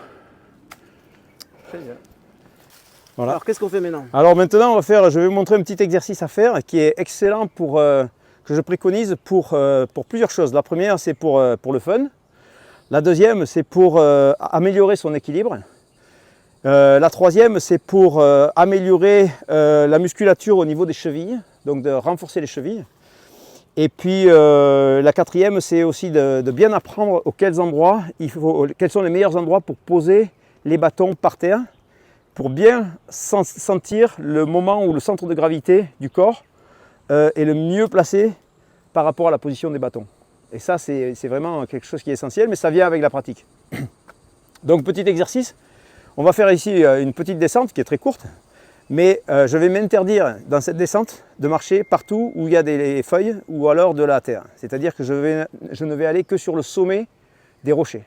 Voilà. Alors qu'est-ce qu'on fait maintenant? Alors maintenant, je vais vous montrer un petit exercice à faire qui est excellent que je préconise pour plusieurs choses. La première, c'est pour le fun. La deuxième, c'est pour améliorer son équilibre. La troisième, c'est pour améliorer la musculature au niveau des chevilles, donc de renforcer les chevilles. Et puis la quatrième, c'est aussi de bien apprendre quels sont les meilleurs endroits pour poser les bâtons par terre, pour bien sentir le moment où le centre de gravité du corps est le mieux placé par rapport à la position des bâtons. Et ça, c'est vraiment quelque chose qui est essentiel, mais ça vient avec la pratique. Donc, petit exercice. On va faire ici une petite descente qui est très courte, mais je vais m'interdire dans cette descente de marcher partout où il y a des feuilles ou alors de la terre. C'est-à-dire que je ne vais aller que sur le sommet des rochers.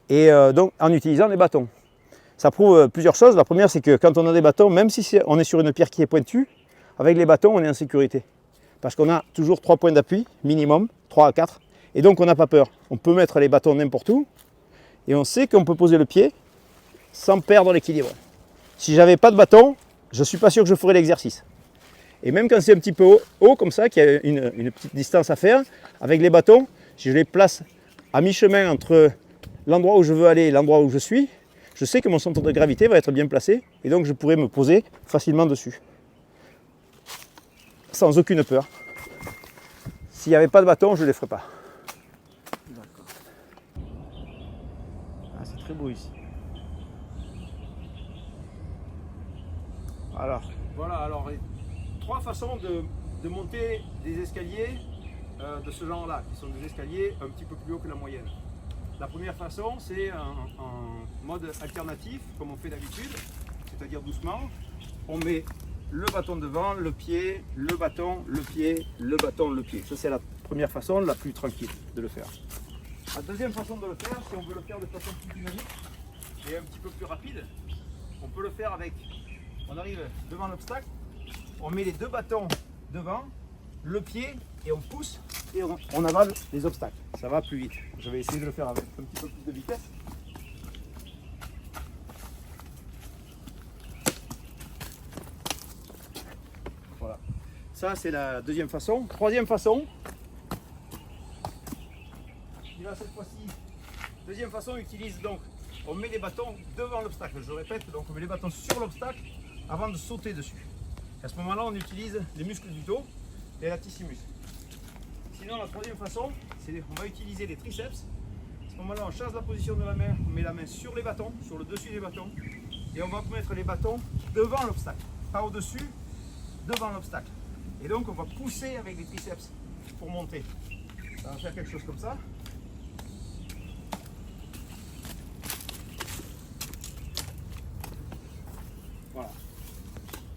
Et donc en utilisant les bâtons. Ça prouve plusieurs choses. La première, c'est que quand on a des bâtons, même si on est sur une pierre qui est pointue, avec les bâtons, on est en sécurité. Parce qu'on a toujours 3 points d'appui, minimum, 3 à 4. Et donc on n'a pas peur. On peut mettre les bâtons n'importe où. Et on sait qu'on peut poser le pied sans perdre l'équilibre. Si j'avais pas de bâton, je ne suis pas sûr que je ferais l'exercice. Et même quand c'est un petit peu haut comme ça, qu'il y a une petite distance à faire, avec les bâtons, si je les place à mi-chemin entre l'endroit où je veux aller et l'endroit où je suis, je sais que mon centre de gravité va être bien placé et donc je pourrais me poser facilement dessus. Sans aucune peur. S'il n'y avait pas de bâton, je ne les ferais pas. D'accord. Ah, c'est très beau ici. Alors, Voilà, alors 3 façons de monter des escaliers de ce genre-là, qui sont des escaliers un petit peu plus hauts que la moyenne. La première façon, c'est un mode alternatif, comme on fait d'habitude, c'est-à-dire doucement. On met le bâton devant, le pied, le bâton, le pied, le bâton, le pied. Ça, c'est la première façon, la plus tranquille de le faire. La deuxième façon de le faire, si on veut le faire de façon plus dynamique et un petit peu plus rapide, on peut le faire avec, on arrive devant l'obstacle, on met les 2 bâtons devant, le pied, et on pousse et on avale les obstacles. Ça va plus vite. Je vais essayer de le faire avec un petit peu plus de vitesse. Voilà. Ça, c'est la deuxième façon. Troisième façon, qui va cette fois-ci. Deuxième façon, on utilise donc, on met les bâtons devant l'obstacle. Je répète, donc on met les bâtons sur l'obstacle avant de sauter dessus. À ce moment-là, on utilise les muscles du dos et la latissimus. Sinon, la troisième façon, c'est on va utiliser les triceps. À ce moment-là, on change la position de la main, on met la main sur les bâtons, sur le dessus des bâtons, et on va mettre les bâtons devant l'obstacle, pas au-dessus, devant l'obstacle. Et donc, on va pousser avec les triceps pour monter. Ça va faire quelque chose comme ça. Voilà.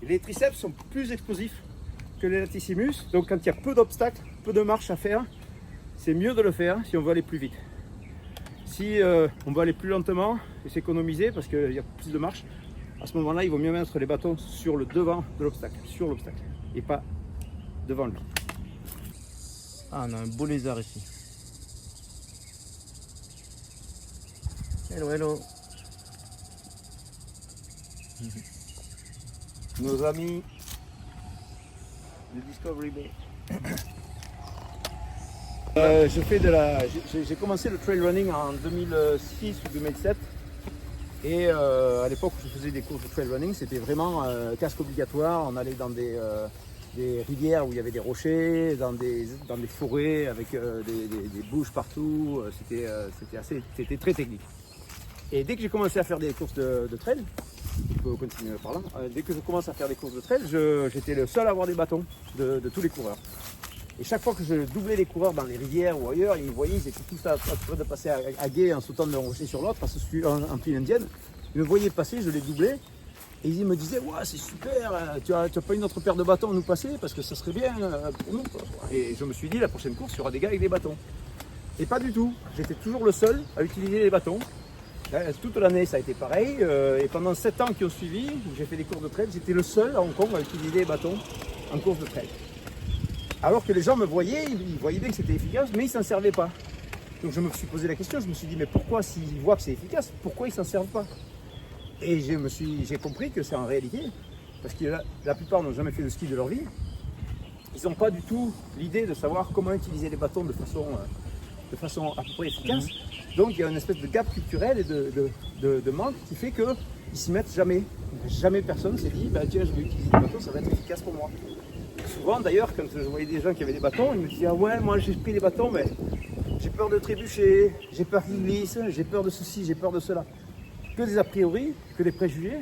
Et les triceps sont plus explosifs que les latissimus, donc quand il y a peu d'obstacles, peu de marches à faire, c'est mieux de le faire si on veut aller plus vite. Si on veut aller plus lentement et s'économiser parce qu'il y a plus de marches, à ce moment-là, il vaut mieux mettre les bâtons sur le devant de l'obstacle, sur l'obstacle, et pas devant lui. ah, on a un beau lézard ici. Hello, hello. Nos amis de Discovery Bay. J'ai commencé le trail running en 2006 ou 2007 et à l'époque où je faisais des courses de trail running, c'était vraiment casque obligatoire. On allait dans des rivières où il y avait des rochers, dans des forêts avec des bouches partout. C'était très technique. Et dès que j'ai commencé à faire des courses de trail, on peut continuer par là. Dès que je commence à faire des courses de trail, j'étais le seul à avoir des bâtons de tous les coureurs. Et chaque fois que je doublais les coureurs dans les rivières ou ailleurs, ils me voyaient, ils étaient tous à train de passer à gué en sautant d'un rocher sur l'autre, parce que je suis en pile indienne. Ils me voyaient passer, je les doublais, et ils me disaient, ouais, c'est super, tu as pas une autre paire de bâtons à nous passer, parce que ça serait bien pour nous. Et je me suis dit, la prochaine course, il y aura des gars avec des bâtons. Et pas du tout, j'étais toujours le seul à utiliser les bâtons. Toute l'année ça a été pareil, et pendant 7 ans qui ont suivi, où j'ai fait des courses de trail, j'étais le seul à Hong Kong à utiliser les bâtons en course de trail. Alors que les gens me voyaient, ils voyaient bien que c'était efficace, mais ils ne s'en servaient pas. Donc je me suis posé la question, je me suis dit, mais pourquoi s'ils voient que c'est efficace, pourquoi ils ne s'en servent pas? Et j'ai compris que c'est en réalité, parce que la plupart n'ont jamais fait de ski de leur vie, ils n'ont pas du tout l'idée de savoir comment utiliser les bâtons de façon à peu près efficace. Donc il y a une espèce de gap culturel et de manque qui fait qu'ils ne s'y mettent jamais. Jamais personne ne s'est dit, bah, tiens, je vais utiliser des bâtons, ça va être efficace pour moi. Souvent d'ailleurs, quand je voyais des gens qui avaient des bâtons, ils me disaient, ah ouais, moi j'ai pris des bâtons, mais j'ai peur de trébucher, j'ai peur qu'ils glissent, j'ai peur de ceci, j'ai peur de cela. Que des a priori, que des préjugés,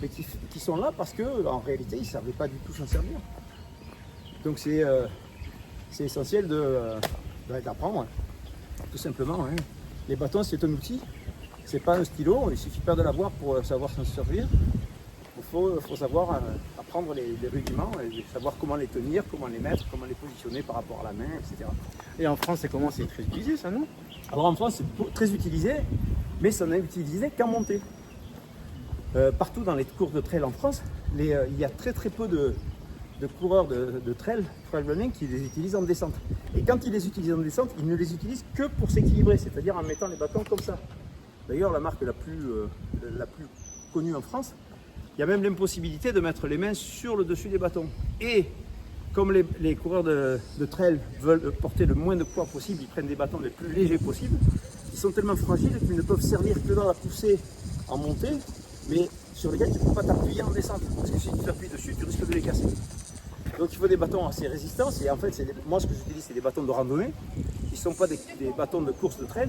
mais qui sont là parce qu'en réalité, ils ne savaient pas du tout s'en servir. Donc c'est essentiel d'apprendre, tout simplement. Hein. Les bâtons, c'est un outil, c'est pas un stylo, il suffit pas de l'avoir pour savoir s'en servir. Il faut savoir apprendre les rudiments, et savoir comment les tenir, comment les mettre, comment les positionner par rapport à la main, etc. Et en France, c'est comment? C'est très utilisé ça, non? Alors en France, c'est très utilisé, mais ça n'est utilisé qu'en montée. Partout dans les courses de trail en France, il y a très peu de coureurs de trail running qui les utilisent en descente. Et quand ils les utilisent en descente, ils ne les utilisent que pour s'équilibrer, c'est-à-dire en mettant les bâtons comme ça. D'ailleurs, la marque la plus connue en France, il y a même l'impossibilité de mettre les mains sur le dessus des bâtons. Et comme les coureurs de trail veulent porter le moins de poids possible, ils prennent des bâtons les plus légers possibles. Ils sont tellement fragiles qu'ils ne peuvent servir que dans la poussée en montée, mais sur lesquels tu ne peux pas t'appuyer en descente. Parce que si tu t'appuies dessus, tu risques de les casser. Donc il faut des bâtons assez résistants. Et en fait, moi ce que j'utilise, c'est des bâtons de randonnée, qui ne sont pas des bâtons de course de trail.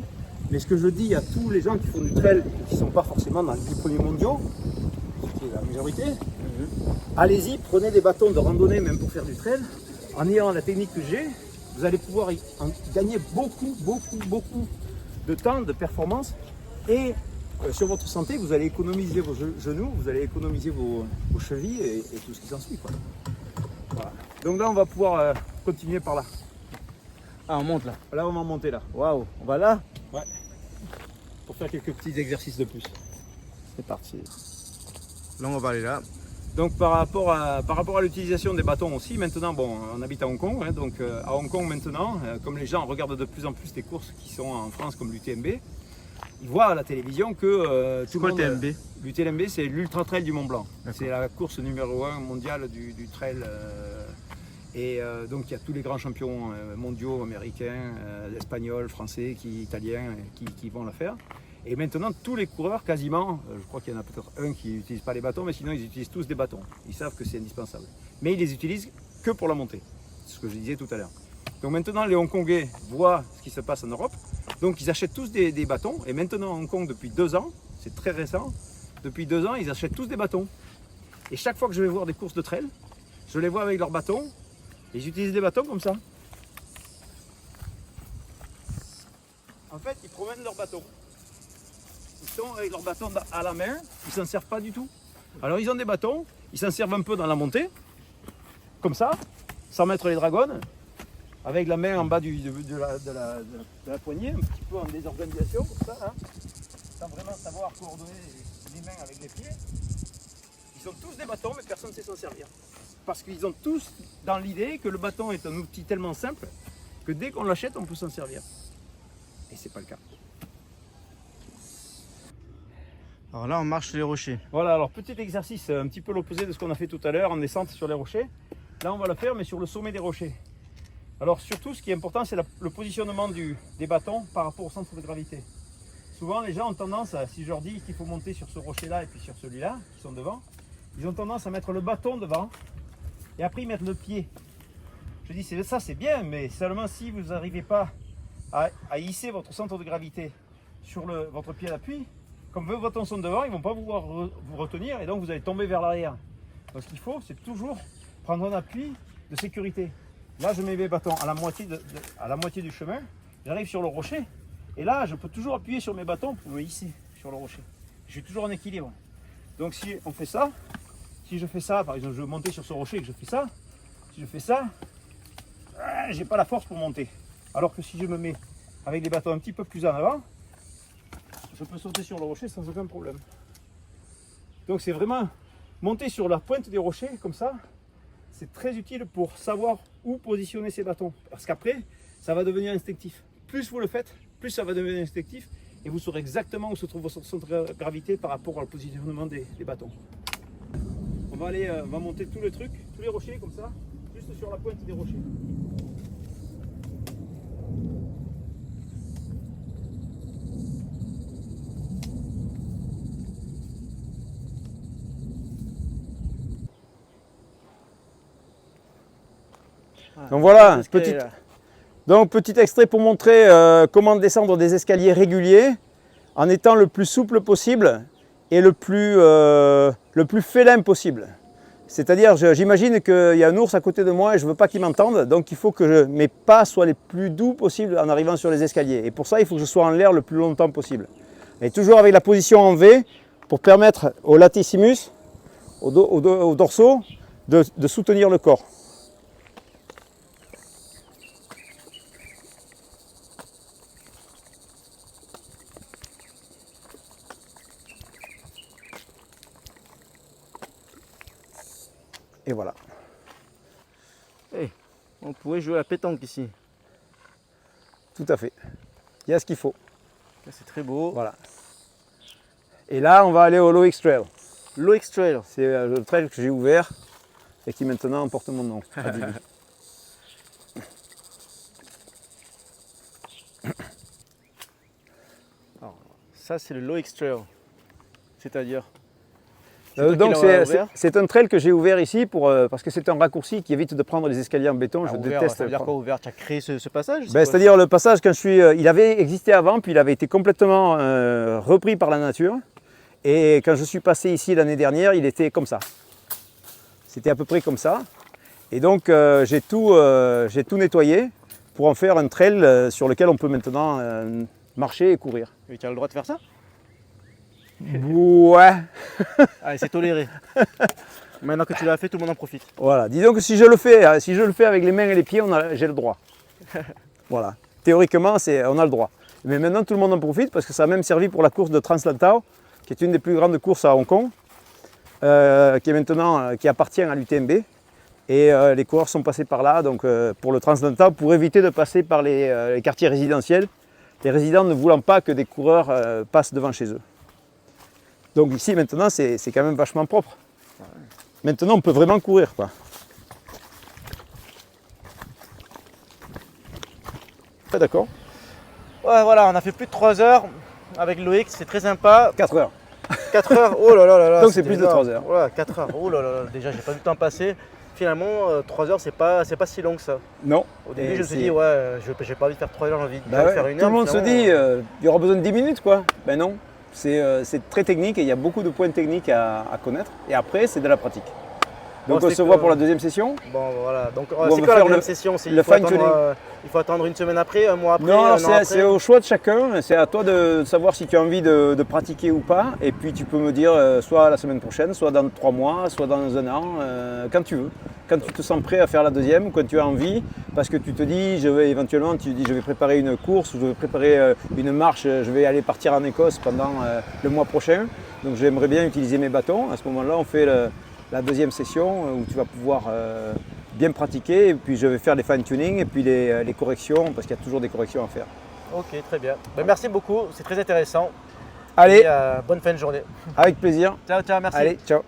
Mais ce que je dis à tous les gens qui font du trail, qui ne sont pas forcément dans les 10 premiers mondiaux, qui est la majorité, allez-y, prenez des bâtons de randonnée même pour faire du trail. En ayant la technique que j'ai, vous allez pouvoir gagner beaucoup de temps, de performance. Et sur votre santé, vous allez économiser vos genoux, vous allez économiser vos chevilles et tout ce qui s'ensuit. Voilà. Donc là, on va pouvoir continuer par là. Ah, on monte là. Là, on va monter là. Waouh, on va là? Ouais. Pour faire quelques petits exercices de plus. C'est parti. Là, on va aller là. Donc par rapport à l'utilisation des bâtons aussi, maintenant, bon, on habite à Hong Kong, hein, donc à Hong Kong maintenant, comme les gens regardent de plus en plus des courses qui sont en France comme l'UTMB, ils voient à la télévision que tout le monde... l'UTMB, c'est l'Ultra Trail du Mont Blanc. C'est la course numéro 1 mondiale du trail. Donc il y a tous les grands champions mondiaux, américains, espagnols, français, italiens qui vont la faire. Et maintenant, tous les coureurs, quasiment, je crois qu'il y en a peut-être un qui n'utilise pas les bâtons, mais sinon ils utilisent tous des bâtons. Ils savent que c'est indispensable. Mais ils les utilisent que pour la montée. C'est ce que je disais tout à l'heure. Donc maintenant, les Hongkongais voient ce qui se passe en Europe. Donc ils achètent tous des bâtons. Et maintenant, à Hong Kong, depuis 2 ans, c'est très récent, depuis 2 ans, ils achètent tous des bâtons. Et chaque fois que je vais voir des courses de trail, je les vois avec leurs bâtons. Et ils utilisent des bâtons comme ça. En fait, ils promènent leurs bâtons. Ils sont avec leurs bâtons à la main, ils ne s'en servent pas du tout. Alors ils ont des bâtons, ils s'en servent un peu dans la montée, comme ça, sans mettre les dragons, avec la main en bas de la poignée, un petit peu en désorganisation, comme ça, hein, sans vraiment savoir coordonner les mains avec les pieds. Ils ont tous des bâtons, mais personne ne sait s'en servir. Parce qu'ils ont tous dans l'idée que le bâton est un outil tellement simple que dès qu'on l'achète, on peut s'en servir. Et c'est pas le cas. Alors là, on marche sur les rochers. Voilà, alors petit exercice un petit peu l'opposé de ce qu'on a fait tout à l'heure en descente sur les rochers. Là, on va le faire, mais sur le sommet des rochers. Alors surtout, ce qui est important, c'est le positionnement des bâtons par rapport au centre de gravité. Souvent, les gens ont tendance, si je leur dis qu'il faut monter sur ce rocher-là et puis sur celui-là, qui sont devant, ils ont tendance à mettre le bâton devant et après ils mettent le pied. Je dis, ça c'est bien, mais seulement si vous n'arrivez pas à hisser votre centre de gravité sur votre pied d'appui, comme vos bâtons sont devant, ils ne vont pas pouvoir vous retenir et donc vous allez tomber vers l'arrière. Donc ce qu'il faut, c'est toujours prendre un appui de sécurité. Là, je mets mes bâtons à la moitié du chemin, j'arrive sur le rocher et là, je peux toujours appuyer sur mes bâtons pour me hisser sur le rocher. Je suis toujours en équilibre. Donc si on fait ça, si je fais ça, par exemple, je veux monter sur ce rocher et que je fais ça, si je fais ça, j'ai pas la force pour monter. Alors que si je me mets avec les bâtons un petit peu plus en avant, je peux sauter sur le rocher sans aucun problème. Donc c'est vraiment monter sur la pointe des rochers comme ça, c'est très utile pour savoir où positionner ses bâtons. Parce qu'après, ça va devenir instinctif. Plus vous le faites, plus ça va devenir instinctif et vous saurez exactement où se trouve votre centre de gravité par rapport au positionnement des bâtons. On va monter tout le truc, tous les rochers comme ça, juste sur la pointe des rochers. Donc voilà, petit extrait pour montrer comment descendre des escaliers réguliers en étant le plus souple possible et le plus félin possible. C'est-à-dire, j'imagine qu'il y a un ours à côté de moi et je ne veux pas qu'il m'entende, donc il faut que mes pas soient les plus doux possibles en arrivant sur les escaliers. Et pour ça, il faut que je sois en l'air le plus longtemps possible. Et toujours avec la position en V pour permettre au latissimus, au dorsaux, de soutenir le corps. Et voilà. Hey, on pourrait jouer à la pétanque ici. Tout à fait. Il y a ce qu'il faut. C'est très beau. Voilà. Et là, on va aller au Loix Trail. Loix Trail. C'est le trail que j'ai ouvert et qui maintenant porte mon nom. à Dili. Ça, c'est le Loix Trail. C'est-à-dire Donc c'est un trail que j'ai ouvert ici parce que c'est un raccourci qui évite de prendre les escaliers en béton. Je déteste. Ça veut dire quoi ouvert? Tu as créé ce passage? C'est-à-dire le passage quand il avait existé avant, puis il avait été complètement repris par la nature. Et quand je suis passé ici l'année dernière, il était comme ça. C'était à peu près comme ça. Et donc j'ai tout nettoyé pour en faire un trail sur lequel on peut maintenant marcher et courir. Et tu as le droit de faire ça? Ouais. Allez, c'est toléré. Maintenant que tu l'as fait, tout le monde en profite. Voilà. Disons que si je le fais avec les mains et les pieds, j'ai le droit. Voilà. Théoriquement, on a le droit. Mais maintenant, tout le monde en profite parce que ça a même servi pour la course de Trans-Lantau, qui est une des plus grandes courses à Hong Kong, qui appartient à l'UTMB. Et les coureurs sont passés par là, donc pour le Trans-Lantau, pour éviter de passer par les quartiers résidentiels, les résidents ne voulant pas que des coureurs passent devant chez eux. Donc ici maintenant c'est quand même vachement propre. Maintenant on peut vraiment courir quoi. Ah, d'accord. Ouais, voilà, on a fait plus de 3 heures avec Loïc, c'est très sympa. 4 heures. 4 heures, oh là là là là. Donc c'est plus de 3 heures. Voilà, 4 heures, oh là là là, déjà j'ai pas vu le temps passer. Finalement, 3 heures, c'est pas si long que ça. Non. Au début, je me suis dit, ouais, j'ai pas envie de faire 3 heures, j'ai envie de ouais. faire 1 heure. Tout le monde se dit, il y aura besoin de 10 minutes quoi. Ben non. C'est très technique et il y a beaucoup de points techniques à connaître. Et après, c'est de la pratique. Donc on se voit pour la deuxième session. Bon voilà, donc on c'est va quoi la faire deuxième session? Il faut attendre une semaine après, un mois après? Non, c'est au choix de chacun. C'est à toi de savoir si tu as envie de pratiquer ou pas. Et puis tu peux me dire soit la semaine prochaine, soit dans 3 mois, soit dans 1 an, quand tu veux. Quand tu te sens prêt à faire la deuxième, quand tu as envie, parce que tu te dis, je vais préparer une course, ou je vais préparer une marche, je vais aller partir en Écosse pendant le mois prochain. Donc j'aimerais bien utiliser mes bâtons. À ce moment-là, on fait la deuxième session où tu vas pouvoir bien pratiquer. Et puis je vais faire les fine-tuning et puis les corrections, parce qu'il y a toujours des corrections à faire. Ok, très bien. Ben, merci beaucoup, c'est très intéressant. Allez, et, bonne fin de journée. avec plaisir. Ciao, ciao, merci. Allez, ciao.